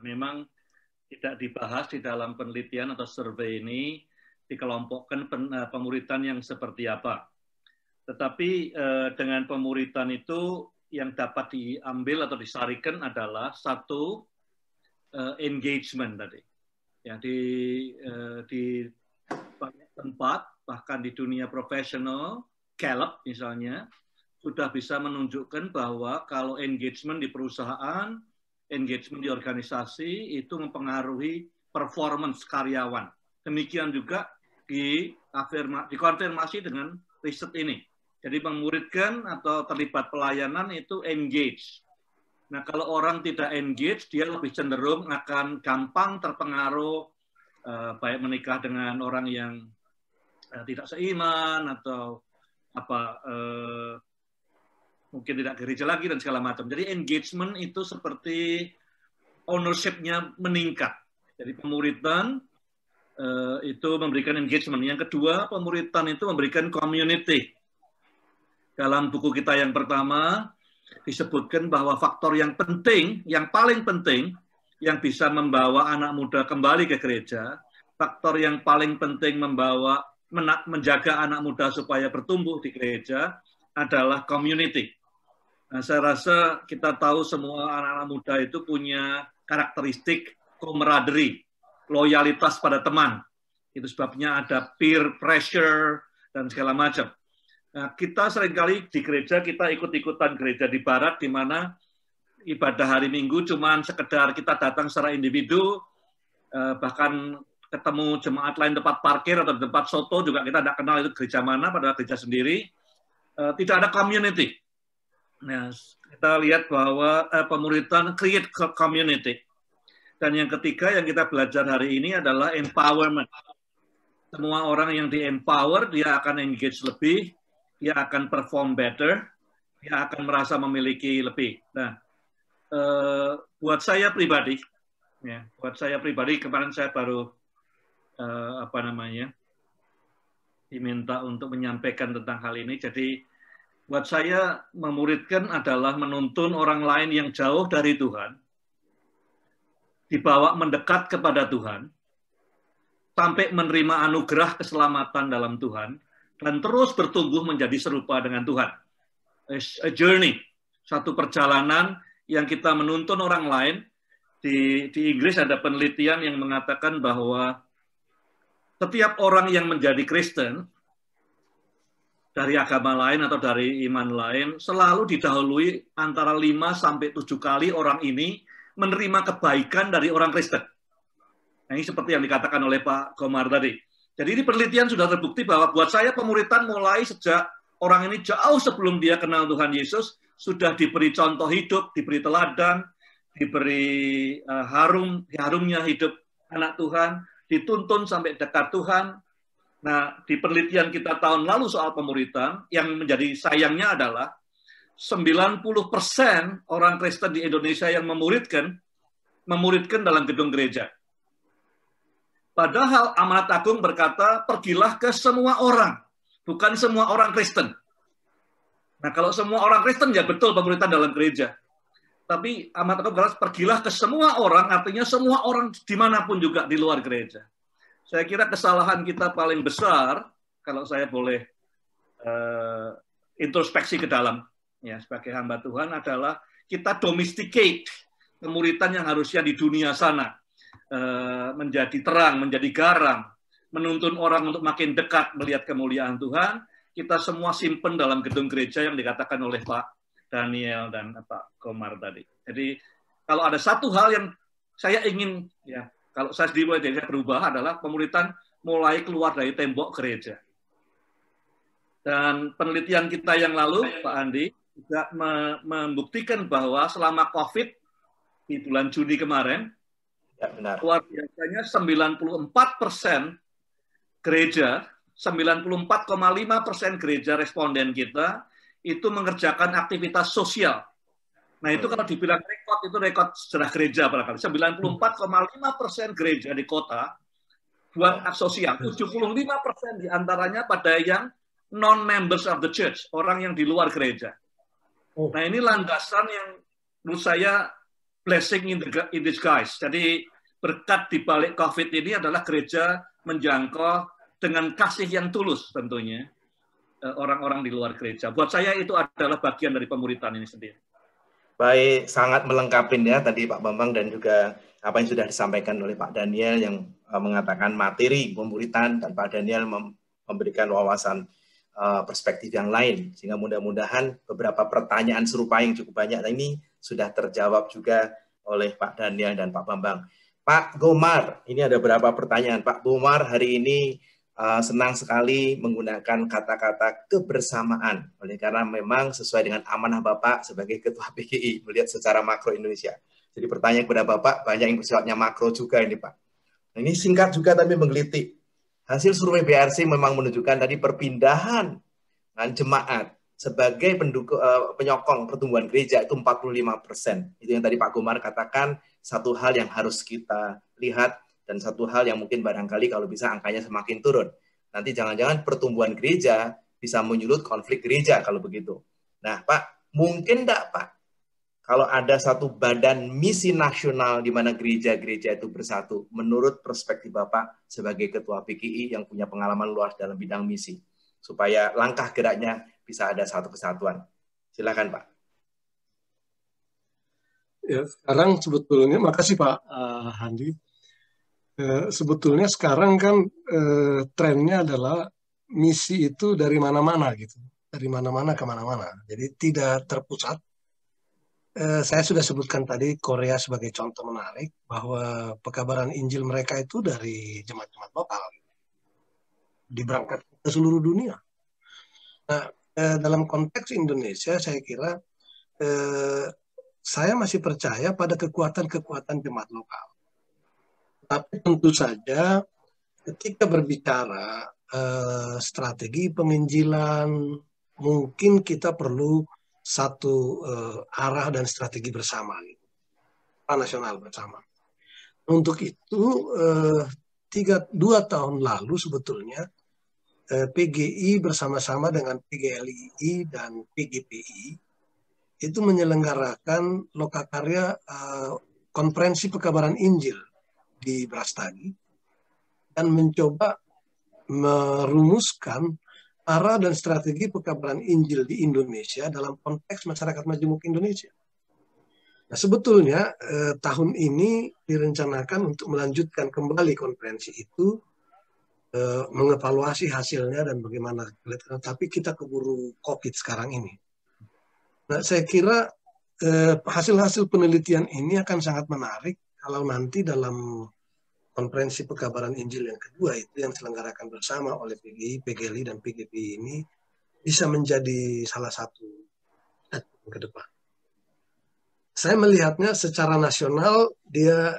Memang tidak dibahas di dalam penelitian atau survei ini, dikelompokkan pemuritan yang seperti apa. Tetapi dengan pemuritan itu yang dapat diambil atau disarikan adalah satu engagement tadi. Ya, di banyak tempat, bahkan di dunia profesional, Gallup misalnya, sudah bisa menunjukkan bahwa kalau engagement di perusahaan, engagement di organisasi, itu mempengaruhi performance karyawan. Demikian juga dikonfirmasi dengan riset ini. Jadi memuridkan atau terlibat pelayanan itu engage. Nah, kalau orang tidak engage, dia lebih cenderung akan gampang terpengaruh, baik menikah dengan orang yang tidak seiman atau mungkin tidak gereja lagi dan segala macam. Jadi engagement itu seperti ownership-nya meningkat. Jadi pemuritan itu memberikan engagement. Yang kedua, pemuritan itu memberikan community. Dalam buku kita yang pertama disebutkan bahwa faktor yang penting, yang paling penting, yang bisa membawa anak muda kembali ke gereja, faktor yang paling penting menjaga anak muda supaya bertumbuh di gereja, adalah community. Nah, saya rasa kita tahu semua anak-anak muda itu punya karakteristik camaraderie, loyalitas pada teman. Itu sebabnya ada peer pressure dan segala macam. Nah, kita seringkali di gereja, kita ikut-ikutan gereja di barat, di mana ibadah hari Minggu cuman sekedar kita datang secara individu, bahkan ketemu jemaat lain tempat parkir atau tempat soto juga kita tidak kenal itu gereja mana, padahal gereja sendiri. Tidak ada community. Nah, kita lihat bahwa pemuritan create community. Dan yang ketiga yang kita belajar hari ini adalah empowerment. Semua orang yang di-empower, dia akan engage lebih, dia akan perform better, dia akan merasa memiliki lebih. Nah, buat saya pribadi, kemarin saya baru diminta untuk menyampaikan tentang hal ini. Jadi buat saya memuridkan adalah menuntun orang lain yang jauh dari Tuhan, dibawa mendekat kepada Tuhan, sampai menerima anugerah keselamatan dalam Tuhan, dan terus bertumbuh menjadi serupa dengan Tuhan. A journey, satu perjalanan yang kita menuntun orang lain. Di Inggris ada penelitian yang mengatakan bahwa setiap orang yang menjadi Kristen, dari agama lain atau dari iman lain, selalu didahului antara 5-7 kali orang ini menerima kebaikan dari orang Kristen. Nah, ini seperti yang dikatakan oleh Pak Gomar tadi. Jadi ini penelitian sudah terbukti bahwa buat saya pemuritan mulai sejak orang ini jauh sebelum dia kenal Tuhan Yesus, sudah diberi contoh hidup, diberi teladan, diberi harumnya hidup anak Tuhan, dituntun sampai dekat Tuhan. Nah, di penelitian kita tahun lalu soal pemuritan, yang menjadi sayangnya adalah 90% orang Kristen di Indonesia yang memuridkan dalam gedung gereja. Padahal Amanat Agung berkata, pergilah ke semua orang, bukan semua orang Kristen. Nah, kalau semua orang Kristen, ya betul pemuritan dalam gereja. Tapi Amanat Agung berkata, pergilah ke semua orang, artinya semua orang dimanapun juga di luar gereja. Saya kira kesalahan kita paling besar, kalau saya boleh introspeksi ke dalam, ya sebagai hamba Tuhan, adalah kita domesticate pemuritan yang harusnya di dunia sana, menjadi terang, menjadi garam, menuntun orang untuk makin dekat melihat kemuliaan Tuhan. Kita semua simpen dalam gedung gereja yang dikatakan oleh Pak Daniel dan Pak Gomar tadi. Jadi kalau ada satu hal yang saya ingin, ya kalau saya sendiri mulai dari berubah adalah pemuritan mulai keluar dari tembok gereja. Dan penelitian kita yang lalu, Pak Andi, juga membuktikan bahwa selama COVID di bulan Juni kemarin, ya, benar. Luar biasanya 94% gereja, 94,5% gereja responden kita itu mengerjakan aktivitas sosial. Nah, itu kalau dibilang rekod, itu rekod sejarah gereja barangkali. 94,5% gereja di kota buat sosial. 75% diantaranya pada yang non-members of the church, orang yang di luar gereja. Nah, ini landasan yang menurut saya blessing in disguise. Jadi berkat di balik COVID ini adalah gereja menjangkau dengan kasih yang tulus tentunya orang-orang di luar gereja. Buat saya itu adalah bagian dari pemuritan ini sendiri. Baik, sangat melengkapi ya tadi Pak Bambang dan juga apa yang sudah disampaikan oleh Pak Daniel yang mengatakan materi pemuritan, dan Pak Daniel memberikan wawasan perspektif yang lain, sehingga mudah-mudahan beberapa pertanyaan serupa yang cukup banyak ini sudah terjawab juga oleh Pak Daniel dan Pak Bambang. Pak Gomar, ini ada beberapa pertanyaan. Pak Gomar hari ini senang sekali menggunakan kata-kata kebersamaan, oleh karena memang sesuai dengan amanah Bapak sebagai Ketua PGI, melihat secara makro Indonesia. Jadi pertanyaan kepada Bapak, banyak yang bersifatnya makro juga ini Pak. Nah, ini singkat juga tapi menggelitik. Hasil survei BRC memang menunjukkan tadi perpindahan jemaat sebagai penyokong pertumbuhan gereja itu 45%. Itu yang tadi Pak Gomar katakan, satu hal yang harus kita lihat, dan satu hal yang mungkin barangkali kalau bisa angkanya semakin turun. Nanti jangan-jangan pertumbuhan gereja bisa menyulut konflik gereja kalau begitu. Nah Pak, mungkin enggak Pak, kalau ada satu badan misi nasional di mana gereja-gereja itu bersatu, menurut perspektif Bapak sebagai Ketua PGI yang punya pengalaman luas dalam bidang misi, supaya langkah geraknya bisa ada satu kesatuan. Silakan Pak. Ya, sekarang sebetulnya, makasih Pak Handi. Sebetulnya sekarang kan trennya adalah misi itu dari mana-mana gitu, dari mana-mana ke mana-mana. Jadi tidak terpusat. Saya sudah sebutkan tadi Korea sebagai contoh menarik bahwa pekabaran Injil mereka itu dari jemaat-jemaat lokal, diberangkatkan ke seluruh dunia. Nah, dalam konteks Indonesia, saya kira saya masih percaya pada kekuatan-kekuatan jemaat lokal. Tapi tentu saja ketika berbicara strategi penginjilan, mungkin kita perlu satu arah dan strategi bersama, nasional bersama. Untuk itu 2 tahun lalu sebetulnya PGI bersama-sama dengan PGLII dan PGPI itu menyelenggarakan lokakarya konferensi pekabaran Injil di Brastagi dan mencoba merumuskan arah dan strategi pekabaran Injil di Indonesia dalam konteks masyarakat majemuk Indonesia. Nah, sebetulnya tahun ini direncanakan untuk melanjutkan kembali konferensi itu, mengevaluasi hasilnya dan bagaimana. Tapi kita keburu COVID sekarang ini. Nah, saya kira hasil-hasil penelitian ini akan sangat menarik kalau nanti dalam konferensi pekabaran Injil yang kedua itu yang diselenggarakan bersama oleh PGI, PGLI, dan PGP ini bisa menjadi salah satu ke depan. Saya melihatnya secara nasional dia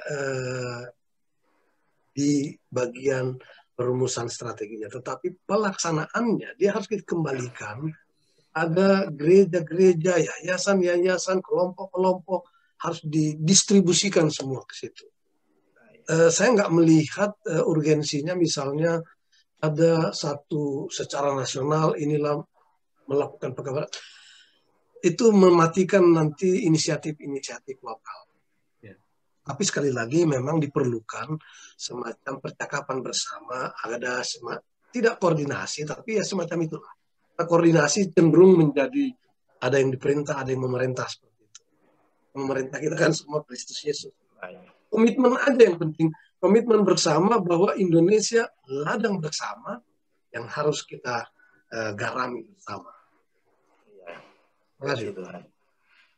di bagian perumusan strateginya, tetapi pelaksanaannya dia harus dikembalikan. Ada gereja-gereja, yayasan-yayasan, kelompok-kelompok harus didistribusikan semua ke situ. Saya nggak melihat urgensinya misalnya ada satu secara nasional inilah melakukan pekabaran. Itu mematikan nanti inisiatif-inisiatif lokal. Yeah. Tapi sekali lagi memang diperlukan semacam percakapan bersama, ada tidak koordinasi, tapi ya semacam itulah. Koordinasi cenderung menjadi ada yang diperintah, ada yang memerintah seperti itu. Memerintah kita kan semua Kristus Yesus. Komitmen aja yang penting, komitmen bersama bahwa Indonesia ladang bersama yang harus kita garami bersama. Ya, Tuhan.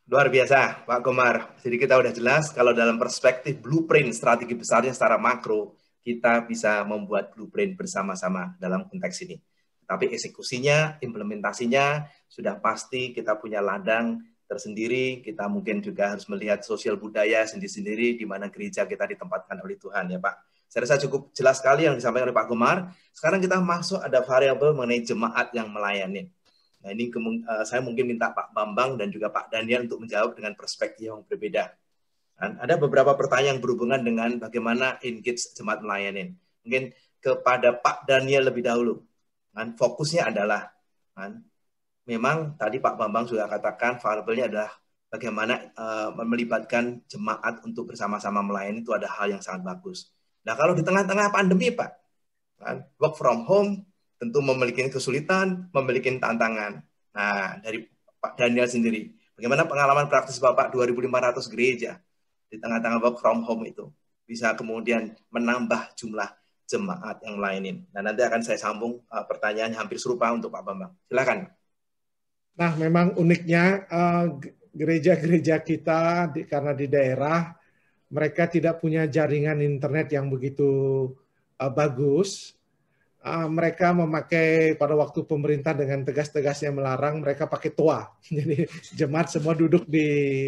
Luar biasa Pak Komar. Jadi kita udah jelas kalau dalam perspektif blueprint strategi besarnya secara makro, kita bisa membuat blueprint bersama-sama dalam konteks ini. Tapi eksekusinya, implementasinya sudah pasti kita punya ladang tersendiri, kita mungkin juga harus melihat sosial budaya sendiri-sendiri di mana gereja kita ditempatkan oleh Tuhan ya Pak. Saya rasa cukup jelas sekali yang disampaikan oleh Pak Komar. Sekarang kita masuk ada variabel mengenai jemaat yang melayani. Nah ini saya mungkin minta Pak Bambang dan juga Pak Daniel untuk menjawab dengan perspektif yang berbeda. Dan ada beberapa pertanyaan berhubungan dengan bagaimana engage jemaat melayani. Mungkin kepada Pak Daniel lebih dahulu. Dan fokusnya adalah memang tadi Pak Bambang sudah katakan variabelnya adalah bagaimana melibatkan jemaat untuk bersama-sama melayani itu ada hal yang sangat bagus. Nah kalau di tengah-tengah pandemi Pak, work from home tentu memiliki kesulitan, memiliki tantangan. Nah dari Pak Daniel sendiri, bagaimana pengalaman praktis Bapak 2.500 gereja di tengah-tengah work from home itu bisa kemudian menambah jumlah jemaat yang lainin. Nah nanti akan saya sambung pertanyaannya hampir serupa untuk Pak Bambang. Silakan. Nah, memang uniknya gereja-gereja kita karena di daerah mereka tidak punya jaringan internet yang begitu bagus. Mereka memakai pada waktu pemerintah dengan tegas-tegasnya melarang, mereka pakai toa. Jadi jemaat semua duduk di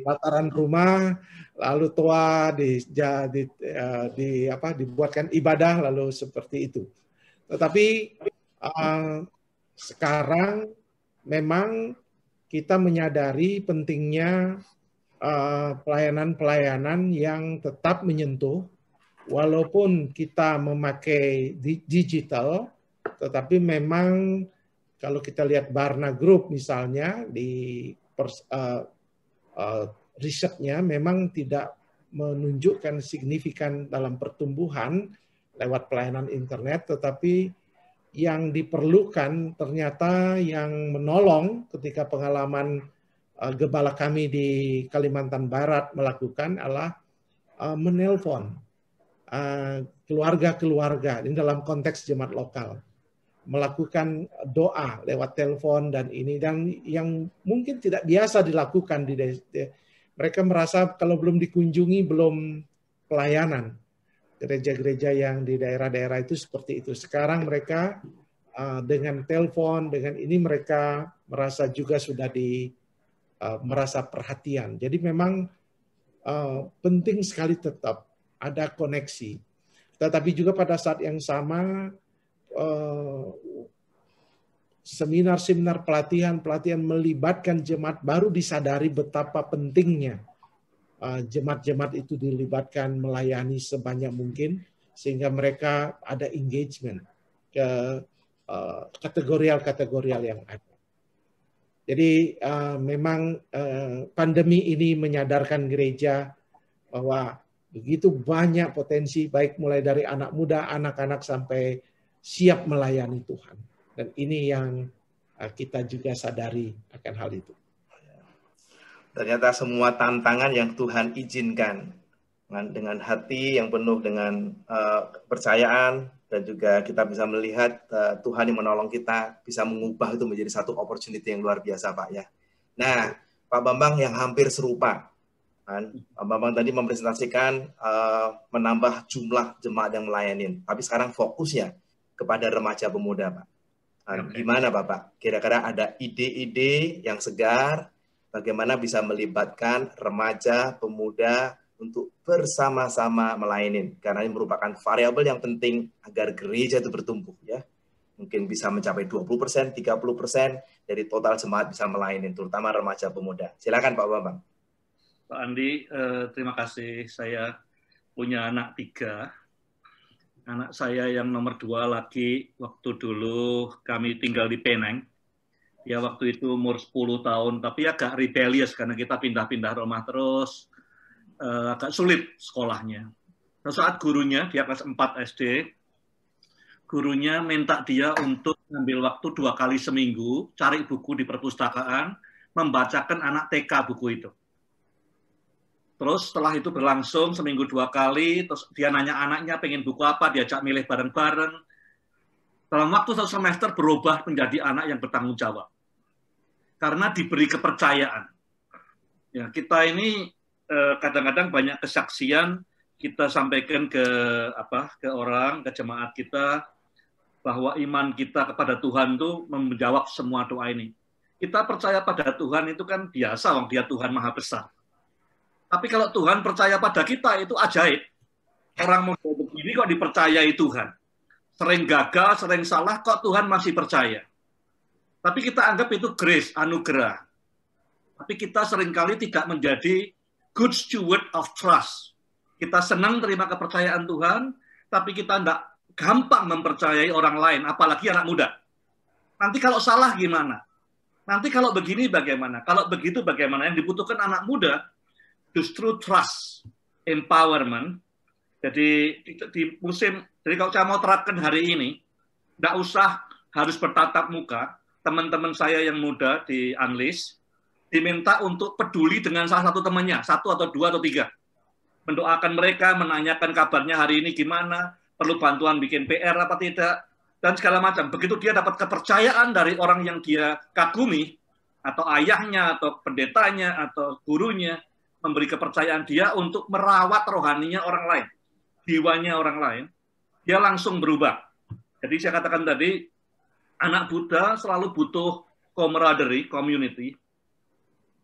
lataran rumah, lalu toa dibuatkan ibadah lalu seperti itu. Tetapi sekarang memang kita menyadari pentingnya pelayanan-pelayanan yang tetap menyentuh, walaupun kita memakai digital, tetapi memang kalau kita lihat Barna Group misalnya di risetnya memang tidak menunjukkan signifikan dalam pertumbuhan lewat pelayanan internet, tetapi yang diperlukan ternyata yang menolong ketika pengalaman gembala kami di Kalimantan Barat melakukan adalah menelpon keluarga-keluarga ini dalam konteks jemaat lokal, melakukan doa lewat telepon dan yang mungkin tidak biasa dilakukan di mereka merasa kalau belum dikunjungi belum pelayanan. Gereja-gereja yang di daerah-daerah itu seperti itu. Sekarang mereka dengan telepon, dengan ini mereka merasa juga sudah merasa perhatian. Jadi memang penting sekali tetap ada koneksi. Tetapi juga pada saat yang sama seminar-seminar pelatihan melibatkan jemaat baru disadari betapa pentingnya jemaat-jemaat itu dilibatkan melayani sebanyak mungkin sehingga mereka ada engagement ke kategorial yang ada. Jadi memang pandemi ini menyadarkan gereja bahwa begitu banyak potensi baik mulai dari anak muda, anak-anak sampai siap melayani Tuhan. Dan ini yang kita juga sadari akan hal itu. Ternyata semua tantangan yang Tuhan izinkan dengan hati yang penuh dengan kepercayaan, dan juga kita bisa melihat Tuhan yang menolong kita bisa mengubah itu menjadi satu opportunity yang luar biasa, Pak ya. Nah, Pak Bambang yang hampir serupa, kan? Pak Bambang tadi mempresentasikan menambah jumlah jemaat yang melayanin, tapi sekarang fokusnya kepada remaja pemuda, Pak. Gimana Bapak? Kira-kira ada ide-ide yang segar bagaimana bisa melibatkan remaja, pemuda untuk bersama-sama melayanin. Karena ini merupakan variabel yang penting agar gereja itu bertumbuh. Ya. Mungkin bisa mencapai 20%, 30% dari total jemaat bisa melayanin, terutama remaja pemuda. Silakan Pak Bambang. Pak Andi, terima kasih. Saya punya anak 3. Anak saya yang nomor 2 laki, waktu dulu kami tinggal di Penang. Ya waktu itu umur 10 tahun, tapi agak rebellious karena kita pindah-pindah rumah terus, agak sulit sekolahnya. Nah, saat gurunya, dia kelas 4 SD, gurunya minta dia untuk ngambil waktu 2 kali seminggu, cari buku di perpustakaan, membacakan anak TK buku itu. Terus setelah itu berlangsung seminggu 2 kali, terus dia nanya anaknya pengen buku apa, diajak milih bareng-bareng. Dalam waktu 1 semester berubah menjadi anak yang bertanggung jawab. Karena diberi kepercayaan. Ya, kita ini kadang-kadang banyak kesaksian kita sampaikan ke orang, ke jemaat kita bahwa iman kita kepada Tuhan itu menjawab semua doa ini. Kita percaya pada Tuhan itu kan biasa, dia Tuhan Maha Besar. Tapi kalau Tuhan percaya pada kita itu ajaib. Orang model begini kok dipercayai Tuhan. Sering gagal, sering salah, kok Tuhan masih percaya. Tapi kita anggap itu grace, anugerah. Tapi kita seringkali tidak menjadi good steward of trust. Kita senang terima kepercayaan Tuhan, tapi kita tidak gampang mempercayai orang lain, apalagi anak muda. Nanti kalau salah gimana? Nanti kalau begini bagaimana? Kalau begitu bagaimana? Yang dibutuhkan anak muda justru trust, empowerment. Jadi jadi kalau saya mau terapkan hari ini, tidak usah harus bertatap muka. Teman-teman saya yang muda di Unleash diminta untuk peduli dengan salah satu temannya, 1 atau 2 atau 3. Mendoakan mereka, menanyakan kabarnya hari ini gimana, perlu bantuan bikin PR apa tidak, dan segala macam. Begitu dia dapat kepercayaan dari orang yang dia kagumi, atau ayahnya, atau pendetanya, atau gurunya, memberi kepercayaan dia untuk merawat rohaninya orang lain, jiwanya orang lain, dia langsung berubah. Jadi saya katakan tadi, anak muda selalu butuh camaraderie, community,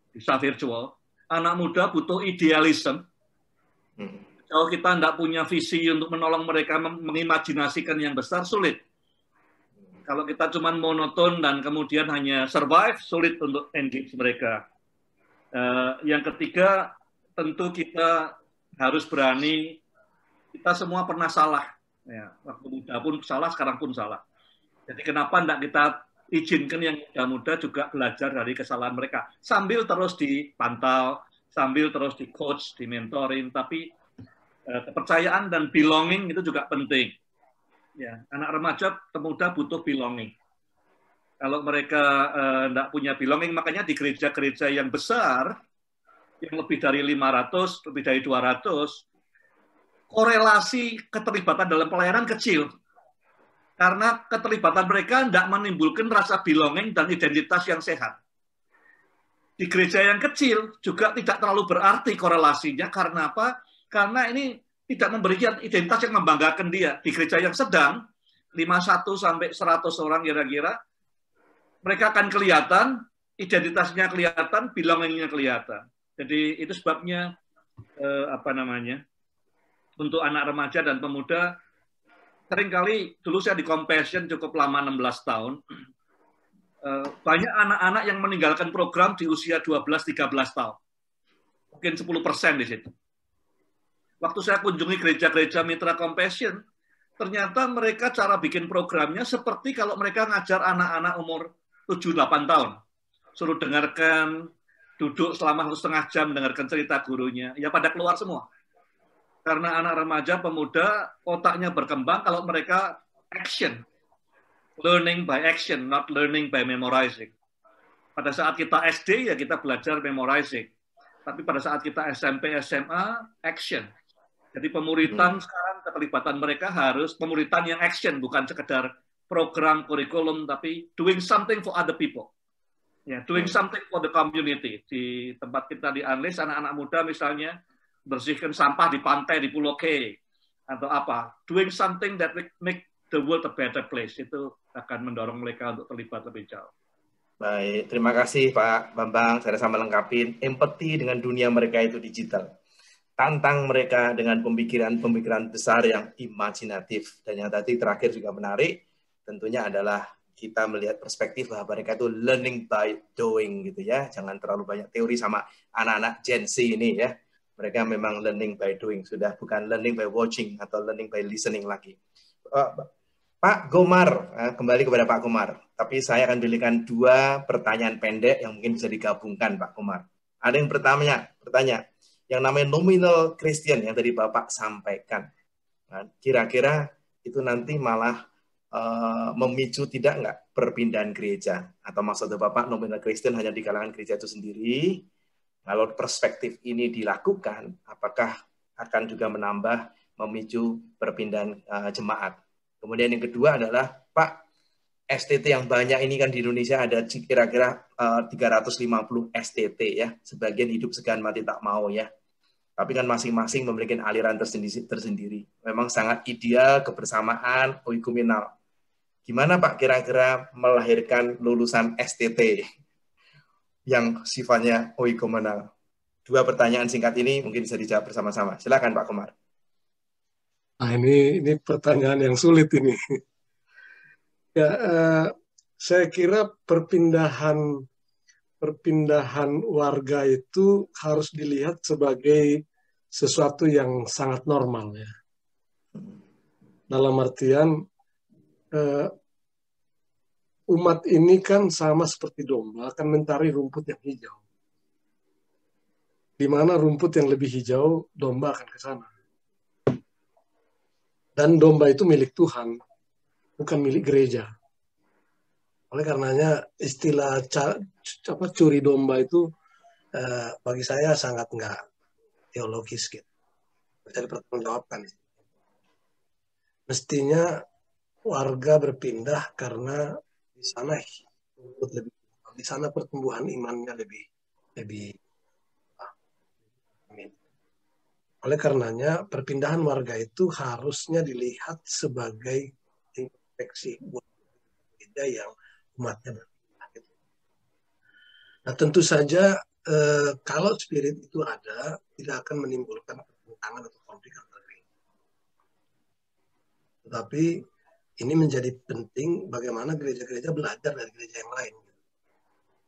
bisa virtual. Anak muda butuh idealisme. Kalau kita tidak punya visi untuk menolong mereka mengimajinasikan yang besar, sulit. Kalau kita cuma monoton dan kemudian hanya survive, sulit untuk engage mereka. Yang ketiga, tentu kita harus berani, kita semua pernah salah. Ya, waktu muda pun salah, sekarang pun salah. Jadi kenapa tidak kita izinkan yang muda-muda juga belajar dari kesalahan mereka. Sambil terus dipantau, sambil terus di-coach, di-mentoring, tapi kepercayaan dan belonging itu juga penting. Ya, anak remaja, pemuda butuh belonging. Kalau mereka tidak punya belonging, makanya di gereja-gereja yang besar, yang lebih dari 500, lebih dari 200, korelasi keterlibatan dalam pelayanan kecil. Karena keterlibatan mereka tidak menimbulkan rasa belonging dan identitas yang sehat. Di gereja yang kecil juga tidak terlalu berarti korelasinya. Karena apa? Karena ini tidak memberikan identitas yang membanggakan dia. Di gereja yang sedang, 51 sampai 100 orang kira-kira, mereka akan kelihatan, identitasnya kelihatan, belongingnya kelihatan. Jadi itu sebabnya untuk anak remaja dan pemuda, seringkali dulu saya di Compassion cukup lama 16 tahun, banyak anak-anak yang meninggalkan program di usia 12-13 tahun. Mungkin 10% di situ. Waktu saya kunjungi gereja-gereja mitra Compassion, ternyata mereka cara bikin programnya seperti kalau mereka ngajar anak-anak umur 7-8 tahun. Suruh dengarkan, duduk selama 1,5 jam, dengarkan cerita gurunya. Ya pada keluar semua. Karena anak remaja, pemuda, otaknya berkembang kalau mereka action. Learning by action, not learning by memorizing. Pada saat kita SD, ya kita belajar memorizing. Tapi pada saat kita SMP, SMA, action. Jadi pemuritan sekarang, keterlibatan mereka harus pemuritan yang action, bukan sekedar program, kurikulum, tapi doing something for other people. Ya, doing something for the community. Di tempat kita di Unleash, anak-anak muda misalnya, bersihkan sampah di pantai di Pulau K atau apa, doing something that make the world a better place, itu akan mendorong mereka untuk terlibat lebih jauh. Baik, terima kasih Pak Bambang, saya rasa melengkapi. Empati dengan dunia mereka itu digital, tantang mereka dengan pemikiran besar yang imajinatif. Dan yang tadi terakhir juga menarik, tentunya adalah kita melihat perspektif bahwa mereka itu learning by doing gitu ya, jangan terlalu banyak teori sama anak-anak Gen Z ini ya. Mereka memang learning by doing, sudah bukan learning by watching atau learning by listening lagi. Pak Gomar, kembali kepada Pak Gomar. Tapi saya akan berikan 2 pertanyaan pendek yang mungkin bisa digabungkan, Pak Gomar. Ada yang bertanya, yang namanya nominal Christian yang tadi Bapak sampaikan. Nah, kira-kira itu nanti malah memicu tidak nggak perpindahan gereja? Atau maksudnya Bapak nominal Christian hanya di kalangan gereja itu sendiri? Kalau perspektif ini dilakukan, apakah akan juga menambah memicu perpindahan jemaat? Kemudian yang kedua adalah, Pak, STT yang banyak ini kan di Indonesia ada kira-kira 350 STT ya, sebagian hidup segan mati tak mau ya. Tapi kan masing-masing memiliki aliran tersendiri. Memang sangat ideal kebersamaan oikumenal. Gimana Pak kira-kira melahirkan lulusan STT yang sifatnya oikomenal? 2 pertanyaan singkat ini mungkin bisa dijawab bersama-sama. Silakan Pak Komar. Nah ini pertanyaan yang sulit ini. Ya, saya kira perpindahan warga itu harus dilihat sebagai sesuatu yang sangat normal ya. Dalam artian umat ini kan sama seperti domba akan mencari rumput yang hijau. Di mana rumput yang lebih hijau, domba akan ke sana. Dan domba itu milik Tuhan, bukan milik gereja. Oleh karenanya istilah curi domba itu bagi saya sangat nggak teologis gitu. Bisa dipertanggungjawabkan. Mestinya warga berpindah karena di sana pertumbuhan imannya lebih. Oleh karenanya perpindahan warga itu harusnya dilihat sebagai infeksi buat gereja yang umatnya berpindah. Nah tentu saja kalau spirit itu ada, tidak akan menimbulkan pertentangan atau konflik antar gereja. Tetapi ini menjadi penting bagaimana gereja-gereja belajar dari gereja yang lain.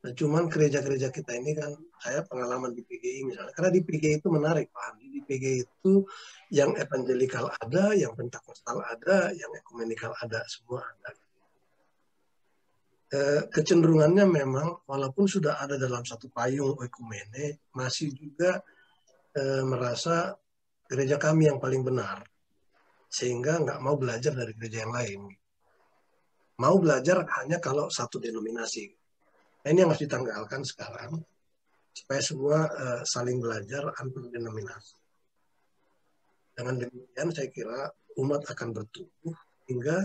Nah, cuman gereja-gereja kita ini kan, saya pengalaman di PGI misalnya, karena di PGI itu menarik, Pak Andi. Di PGI itu yang evangelikal ada, yang pentakostal ada, yang ekumenikal ada, semua ada. Kecenderungannya memang, walaupun sudah ada dalam satu payung ekumene, masih juga merasa gereja kami yang paling benar. sehingga nggak mau belajar dari gereja yang lain. Mau belajar hanya kalau satu denominasi. Nah, ini yang harus ditanggalkan sekarang, supaya semua saling belajar antar denominasi. Dengan demikian saya kira umat akan bertumbuh hingga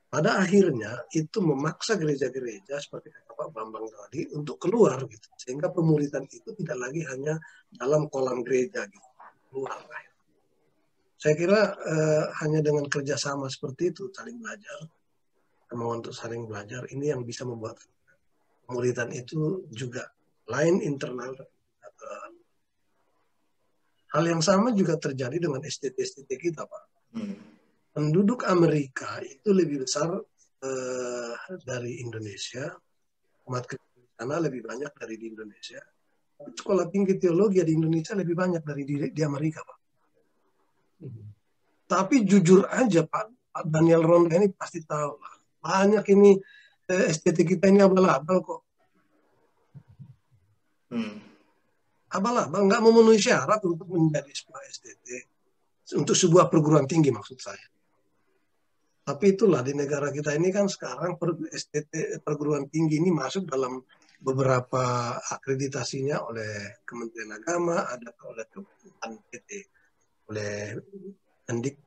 pada akhirnya itu memaksa gereja-gereja seperti kata Pak Bambang tadi untuk keluar gitu. Sehingga pemuridan itu tidak lagi hanya dalam kolam gereja gitu. Keluar. Saya kira hanya dengan kerjasama seperti itu, saling belajar, kemauan untuk saling belajar, ini yang bisa membuat pemuridan itu juga lain internal. Hal yang sama juga terjadi dengan STT-STT kita, Pak. Penduduk Amerika itu lebih besar dari Indonesia, umat Kristen di sana lebih banyak dari di Indonesia. Sekolah tinggi teologi di Indonesia lebih banyak dari di Amerika, Pak. Tapi jujur aja, Pak Daniel Ronda ini pasti tahu lah. Banyak ini STT kita ini abal-abal kok. Abal-abal, nggak memenuhi syarat untuk menjadi sebuah STT. Untuk sebuah perguruan tinggi maksud saya. Tapi itulah di negara kita ini kan sekarang STT perguruan tinggi ini masuk dalam beberapa akreditasinya oleh Kementerian Agama, ada oleh PT, oleh Mendik.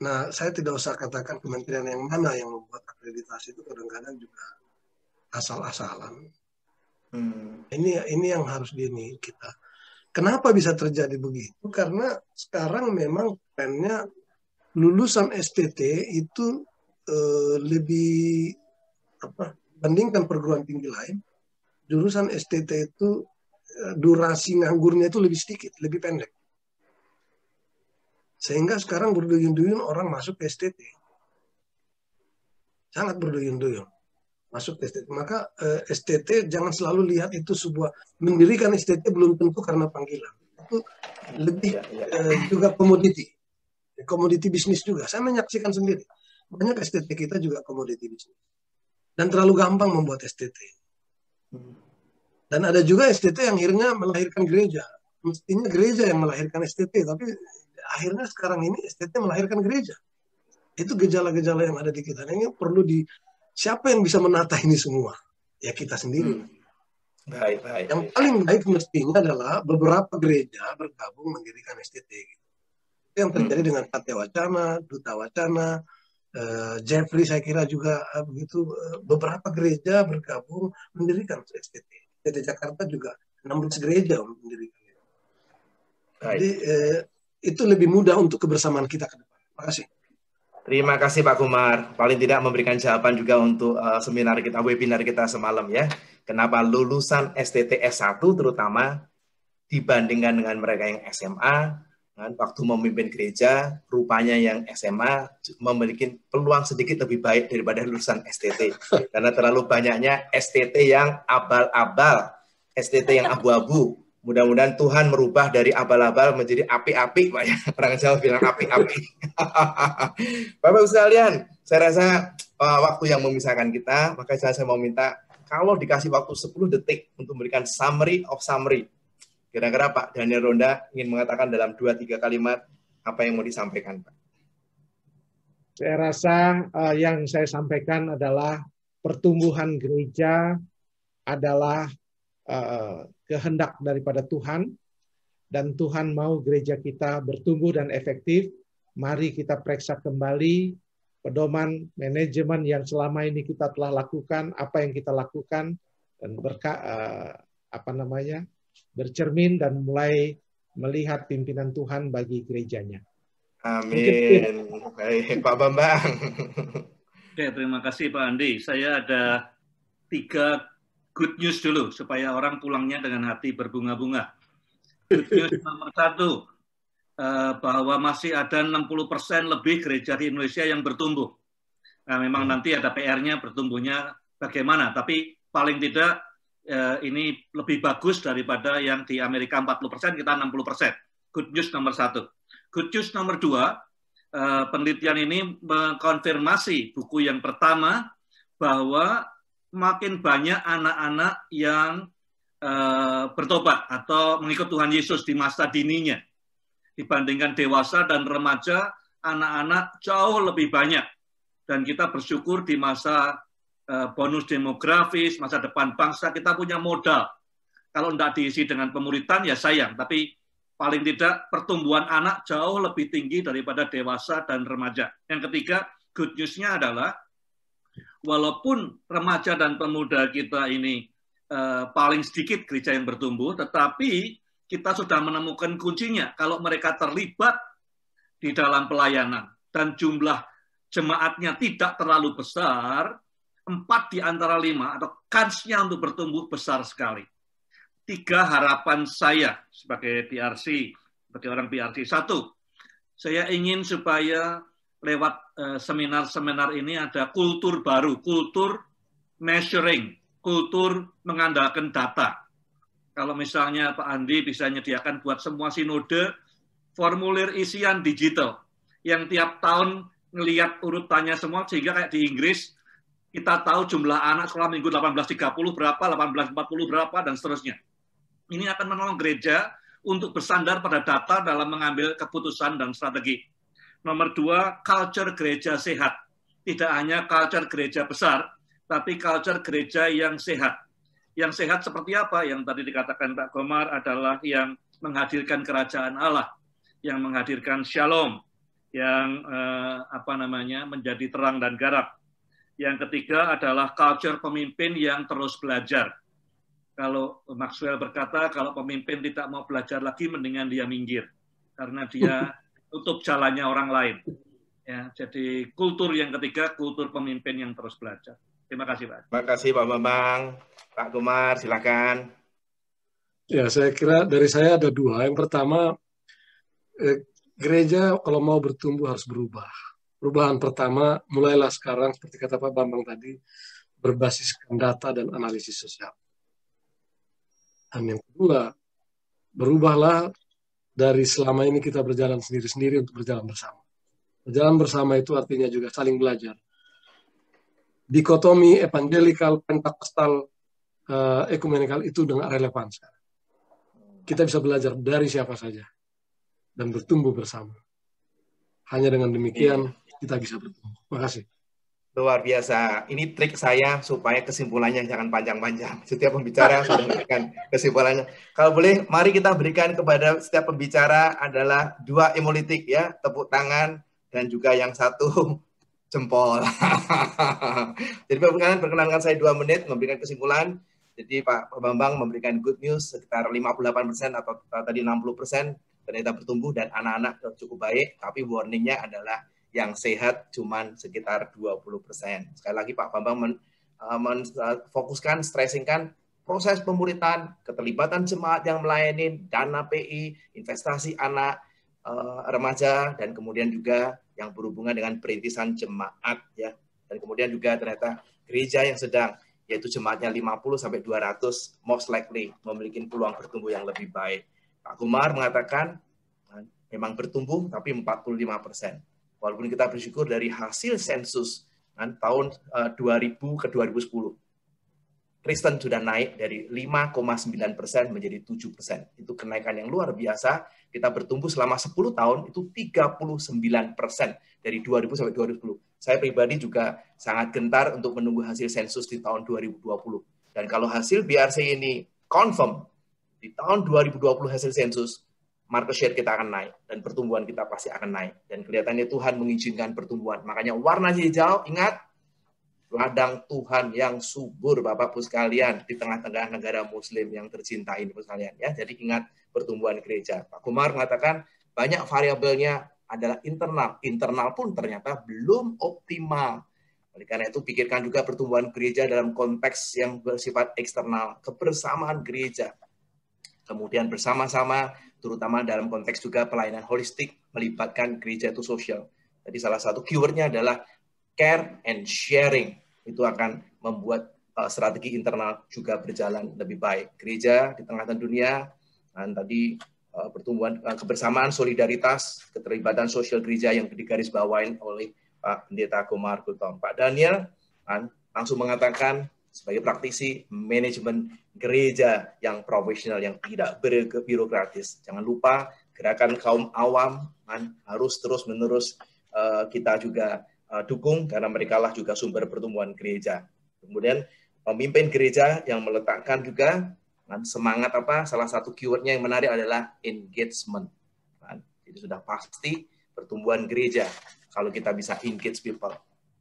Nah, saya tidak usah katakan kementerian yang mana yang membuat akreditasi itu kadang-kadang juga asal-asalan. Ini yang harus kita. Kenapa bisa terjadi begitu? Karena sekarang memang trennya lulusan STT itu lebih bandingkan perguruan tinggi lain, jurusan STT itu durasi nganggurnya itu lebih sedikit, lebih pendek. Sehingga sekarang berduyun-duyun orang masuk ke STT. Sangat berduyun-duyun masuk ke STT. Maka STT jangan selalu lihat itu sebuah, mendirikan STT belum tentu karena panggilan. Itu lebih juga komoditi bisnis juga. Saya menyaksikan sendiri. Banyak STT kita juga komoditi bisnis. Dan terlalu gampang membuat STT. Dan ada juga STT yang akhirnya melahirkan gereja. Mestinya gereja yang melahirkan STT, tapi akhirnya sekarang ini STT melahirkan gereja. Itu gejala-gejala yang ada di kita. Nah, ini perlu siapa yang bisa menata ini semua? Ya kita sendiri. Baik. Yang paling baik mestinya adalah beberapa gereja bergabung mendirikan STT. Itu yang terjadi dengan Kate Wacana, Duta Wacana, Jeffrey saya kira juga begitu. Beberapa gereja bergabung mendirikan STT. STT Jakarta juga 16 gereja mendirikan. Jadi itu lebih mudah untuk kebersamaan kita ke depan. Terima kasih. Terima kasih Pak Kumar. Paling tidak memberikan jawaban juga untuk webinar kita semalam ya. Kenapa lulusan STT S1 terutama dibandingkan dengan mereka yang SMA, kan, waktu memimpin gereja, rupanya yang SMA memiliki peluang sedikit lebih baik daripada lulusan STT. Karena terlalu banyaknya STT yang abal-abal, STT yang abu-abu. Mudah-mudahan Tuhan merubah dari abal-abal menjadi api-api, Pak ya. Orang Jawa bilang api-api. Bapak-Ibu sekalian, saya rasa waktu yang memisahkan kita, maka saya mau minta kalau dikasih waktu 10 detik untuk memberikan summary of summary. Kira-kira Pak Daniel Ronda ingin mengatakan dalam 2-3 kalimat apa yang mau disampaikan, Pak? Saya rasa yang saya sampaikan adalah pertumbuhan gereja adalah kehendak daripada Tuhan, dan Tuhan mau gereja kita bertumbuh dan efektif. Mari kita periksa kembali pedoman manajemen yang selama ini kita telah lakukan, apa yang kita lakukan, dan bercermin dan mulai melihat pimpinan Tuhan bagi gerejanya. Amin. Baik, Pak Bambang. Oke, terima kasih Pak Andi. Saya ada 3 good news dulu, supaya orang pulangnya dengan hati berbunga-bunga. Good news nomor 1, bahwa masih ada 60% lebih gereja di Indonesia yang bertumbuh. Nah, memang nanti ada PR-nya bertumbuhnya bagaimana, tapi paling tidak ini lebih bagus daripada yang di Amerika 40%, kita 60%. Good news nomor 1. Good news nomor 2, penelitian ini mengkonfirmasi buku yang pertama, bahwa makin banyak anak-anak yang bertobat atau mengikut Tuhan Yesus di masa dininya dibandingkan dewasa dan remaja. anak-anak jauh lebih banyak. Dan kita bersyukur di masa bonus demografis, masa depan bangsa, kita punya modal. Kalau tidak diisi dengan pemuritan, ya sayang. Tapi paling tidak pertumbuhan anak jauh lebih tinggi daripada dewasa dan remaja. Yang ketiga, good news-nya adalah, walaupun remaja dan pemuda kita ini paling sedikit gereja yang bertumbuh, tetapi kita sudah menemukan kuncinya. Kalau mereka terlibat di dalam pelayanan dan jumlah jemaatnya tidak terlalu besar, 4 di antara 5 atau kansnya untuk bertumbuh besar sekali. 3 harapan saya sebagai PRC, sebagai orang PRC. 1, saya ingin supaya lewat seminar-seminar ini ada kultur baru, kultur measuring, kultur mengandalkan data. Kalau misalnya Pak Andi bisa menyediakan buat semua sinode formulir isian digital yang tiap tahun ngelihat urutannya semua, sehingga kayak di Inggris kita tahu jumlah anak sekolah minggu 18.30 berapa, 18.40 berapa, dan seterusnya. Ini akan menolong gereja untuk bersandar pada data dalam mengambil keputusan dan strategi. Nomor 2, culture gereja sehat. Tidak hanya culture gereja besar, tapi culture gereja yang sehat. Yang sehat seperti apa? Yang tadi dikatakan Pak Gomar adalah yang menghadirkan kerajaan Allah, yang menghadirkan shalom, yang menjadi terang dan garam. Yang ketiga adalah culture pemimpin yang terus belajar. Kalau Maxwell berkata, kalau pemimpin tidak mau belajar lagi, mendingan dia minggir, karena dia tutup jalannya orang lain. Ya, jadi kultur yang ketiga, kultur pemimpin yang terus belajar. Terima kasih, Pak. Terima kasih, Pak Bambang. Pak Gomar, silakan. Ya, saya kira dari saya ada 2. Yang pertama, gereja kalau mau bertumbuh harus berubah. Perubahan pertama, mulailah sekarang, seperti kata Pak Bambang tadi, berbasiskan data dan analisis sosial. Dan yang kedua, berubahlah dari selama ini kita berjalan sendiri-sendiri untuk berjalan bersama. Berjalan bersama itu artinya juga saling belajar. Dikotomi evangelikal, pentakostal, ekumenikal itu dengan relevan sekarang. Kita bisa belajar dari siapa saja dan bertumbuh bersama. Hanya dengan demikian kita bisa bertumbuh. Terima kasih. Luar biasa. Ini trik saya supaya kesimpulannya jangan panjang-panjang. Setiap pembicara sudah memberikan kesimpulannya. Kalau boleh, mari kita berikan kepada setiap pembicara adalah 2 emolitik ya, tepuk tangan dan juga yang 1 jempol. Jadi perkenankan saya 2 menit memberikan kesimpulan. Jadi Pak Bambang memberikan good news sekitar 58% atau tadi 60% ternyata bertumbuh dan anak-anak cukup baik, tapi warningnya adalah yang sehat cuman sekitar 20%. Sekali lagi Pak Bambang fokuskan, stressingkan proses pemuritan, keterlibatan jemaat yang melayani, dana PI, investasi anak, remaja, dan kemudian juga yang berhubungan dengan perintisan jemaat ya. Dan kemudian juga ternyata gereja yang sedang, yaitu jemaatnya 50-200, most likely memiliki peluang bertumbuh yang lebih baik. Pak Gomar mengatakan memang bertumbuh tapi 45%. Walaupun kita bersyukur dari hasil sensus tahun 2000 ke 2010, Kristen sudah naik dari 5,9% menjadi 7%. Itu kenaikan yang luar biasa. Kita bertumbuh selama 10 tahun itu 39% dari 2000 sampai 2010. Saya pribadi juga sangat gentar untuk menunggu hasil sensus di tahun 2020. Dan kalau hasil BRC ini confirm, di tahun 2020 hasil sensus, market share kita akan naik dan pertumbuhan kita pasti akan naik. Dan kelihatannya Tuhan mengizinkan pertumbuhan. Makanya warna hijau, ingat, ladang Tuhan yang subur, Bapak-Ibu sekalian, di tengah-tengah negara Muslim yang tercinta ini, Bapak sekalian. Ya, jadi ingat pertumbuhan gereja. Pak Gomar mengatakan banyak variabelnya adalah internal. Internal pun ternyata belum optimal. Oleh karena itu, pikirkan juga pertumbuhan gereja dalam konteks yang bersifat eksternal, kebersamaan gereja. Kemudian bersama-sama, terutama dalam konteks juga pelayanan holistik, melibatkan gereja itu sosial. Jadi salah satu keywordnya adalah care and sharing. Itu akan membuat strategi internal juga berjalan lebih baik. Gereja di tengah dunia, dan tadi pertumbuhan kebersamaan, solidaritas, keterlibatan sosial gereja yang digarisbawahi oleh Pak Pendeta Gomar Gultom. Pak Daniel langsung mengatakan sebagai praktisi manajemen gereja yang profesional, yang tidak berbirokratis. Jangan lupa gerakan kaum awam harus terus-menerus kita juga dukung, karena mereka lah juga sumber pertumbuhan gereja. Kemudian pemimpin gereja yang meletakkan juga semangat salah satu keywordnya yang menarik adalah engagement. Jadi sudah pasti pertumbuhan gereja kalau kita bisa engage people,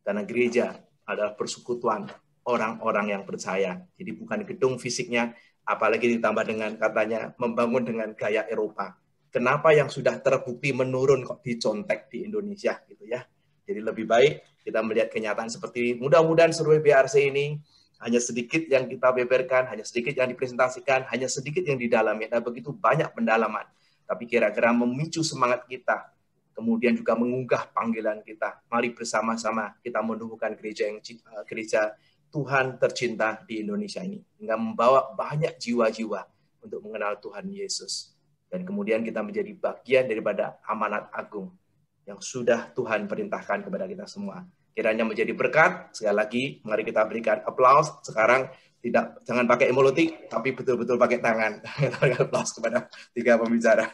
karena gereja adalah persekutuan orang-orang yang percaya. Jadi bukan gedung fisiknya, apalagi ditambah dengan katanya membangun dengan gaya Eropa. Kenapa yang sudah terbukti menurun kok dicontek di Indonesia gitu ya. Jadi lebih baik kita melihat kenyataan seperti ini. Mudah-mudahan seluruh BRC ini hanya sedikit yang kita beberkan, hanya sedikit yang dipresentasikan, hanya sedikit yang didalami. Nah, begitu banyak pendalaman. Tapi kira-kira memicu semangat kita, kemudian juga mengunggah panggilan kita. Mari bersama-sama kita menumbuhkan gereja Tuhan tercinta di Indonesia ini, hingga membawa banyak jiwa-jiwa untuk mengenal Tuhan Yesus. Dan kemudian kita menjadi bagian daripada amanat agung yang sudah Tuhan perintahkan kepada kita semua. Kiranya menjadi berkat. Sekali lagi, mari kita berikan aplaus. Sekarang jangan pakai emotik, tapi betul-betul pakai tangan. Aplaus kepada 3 pembicara.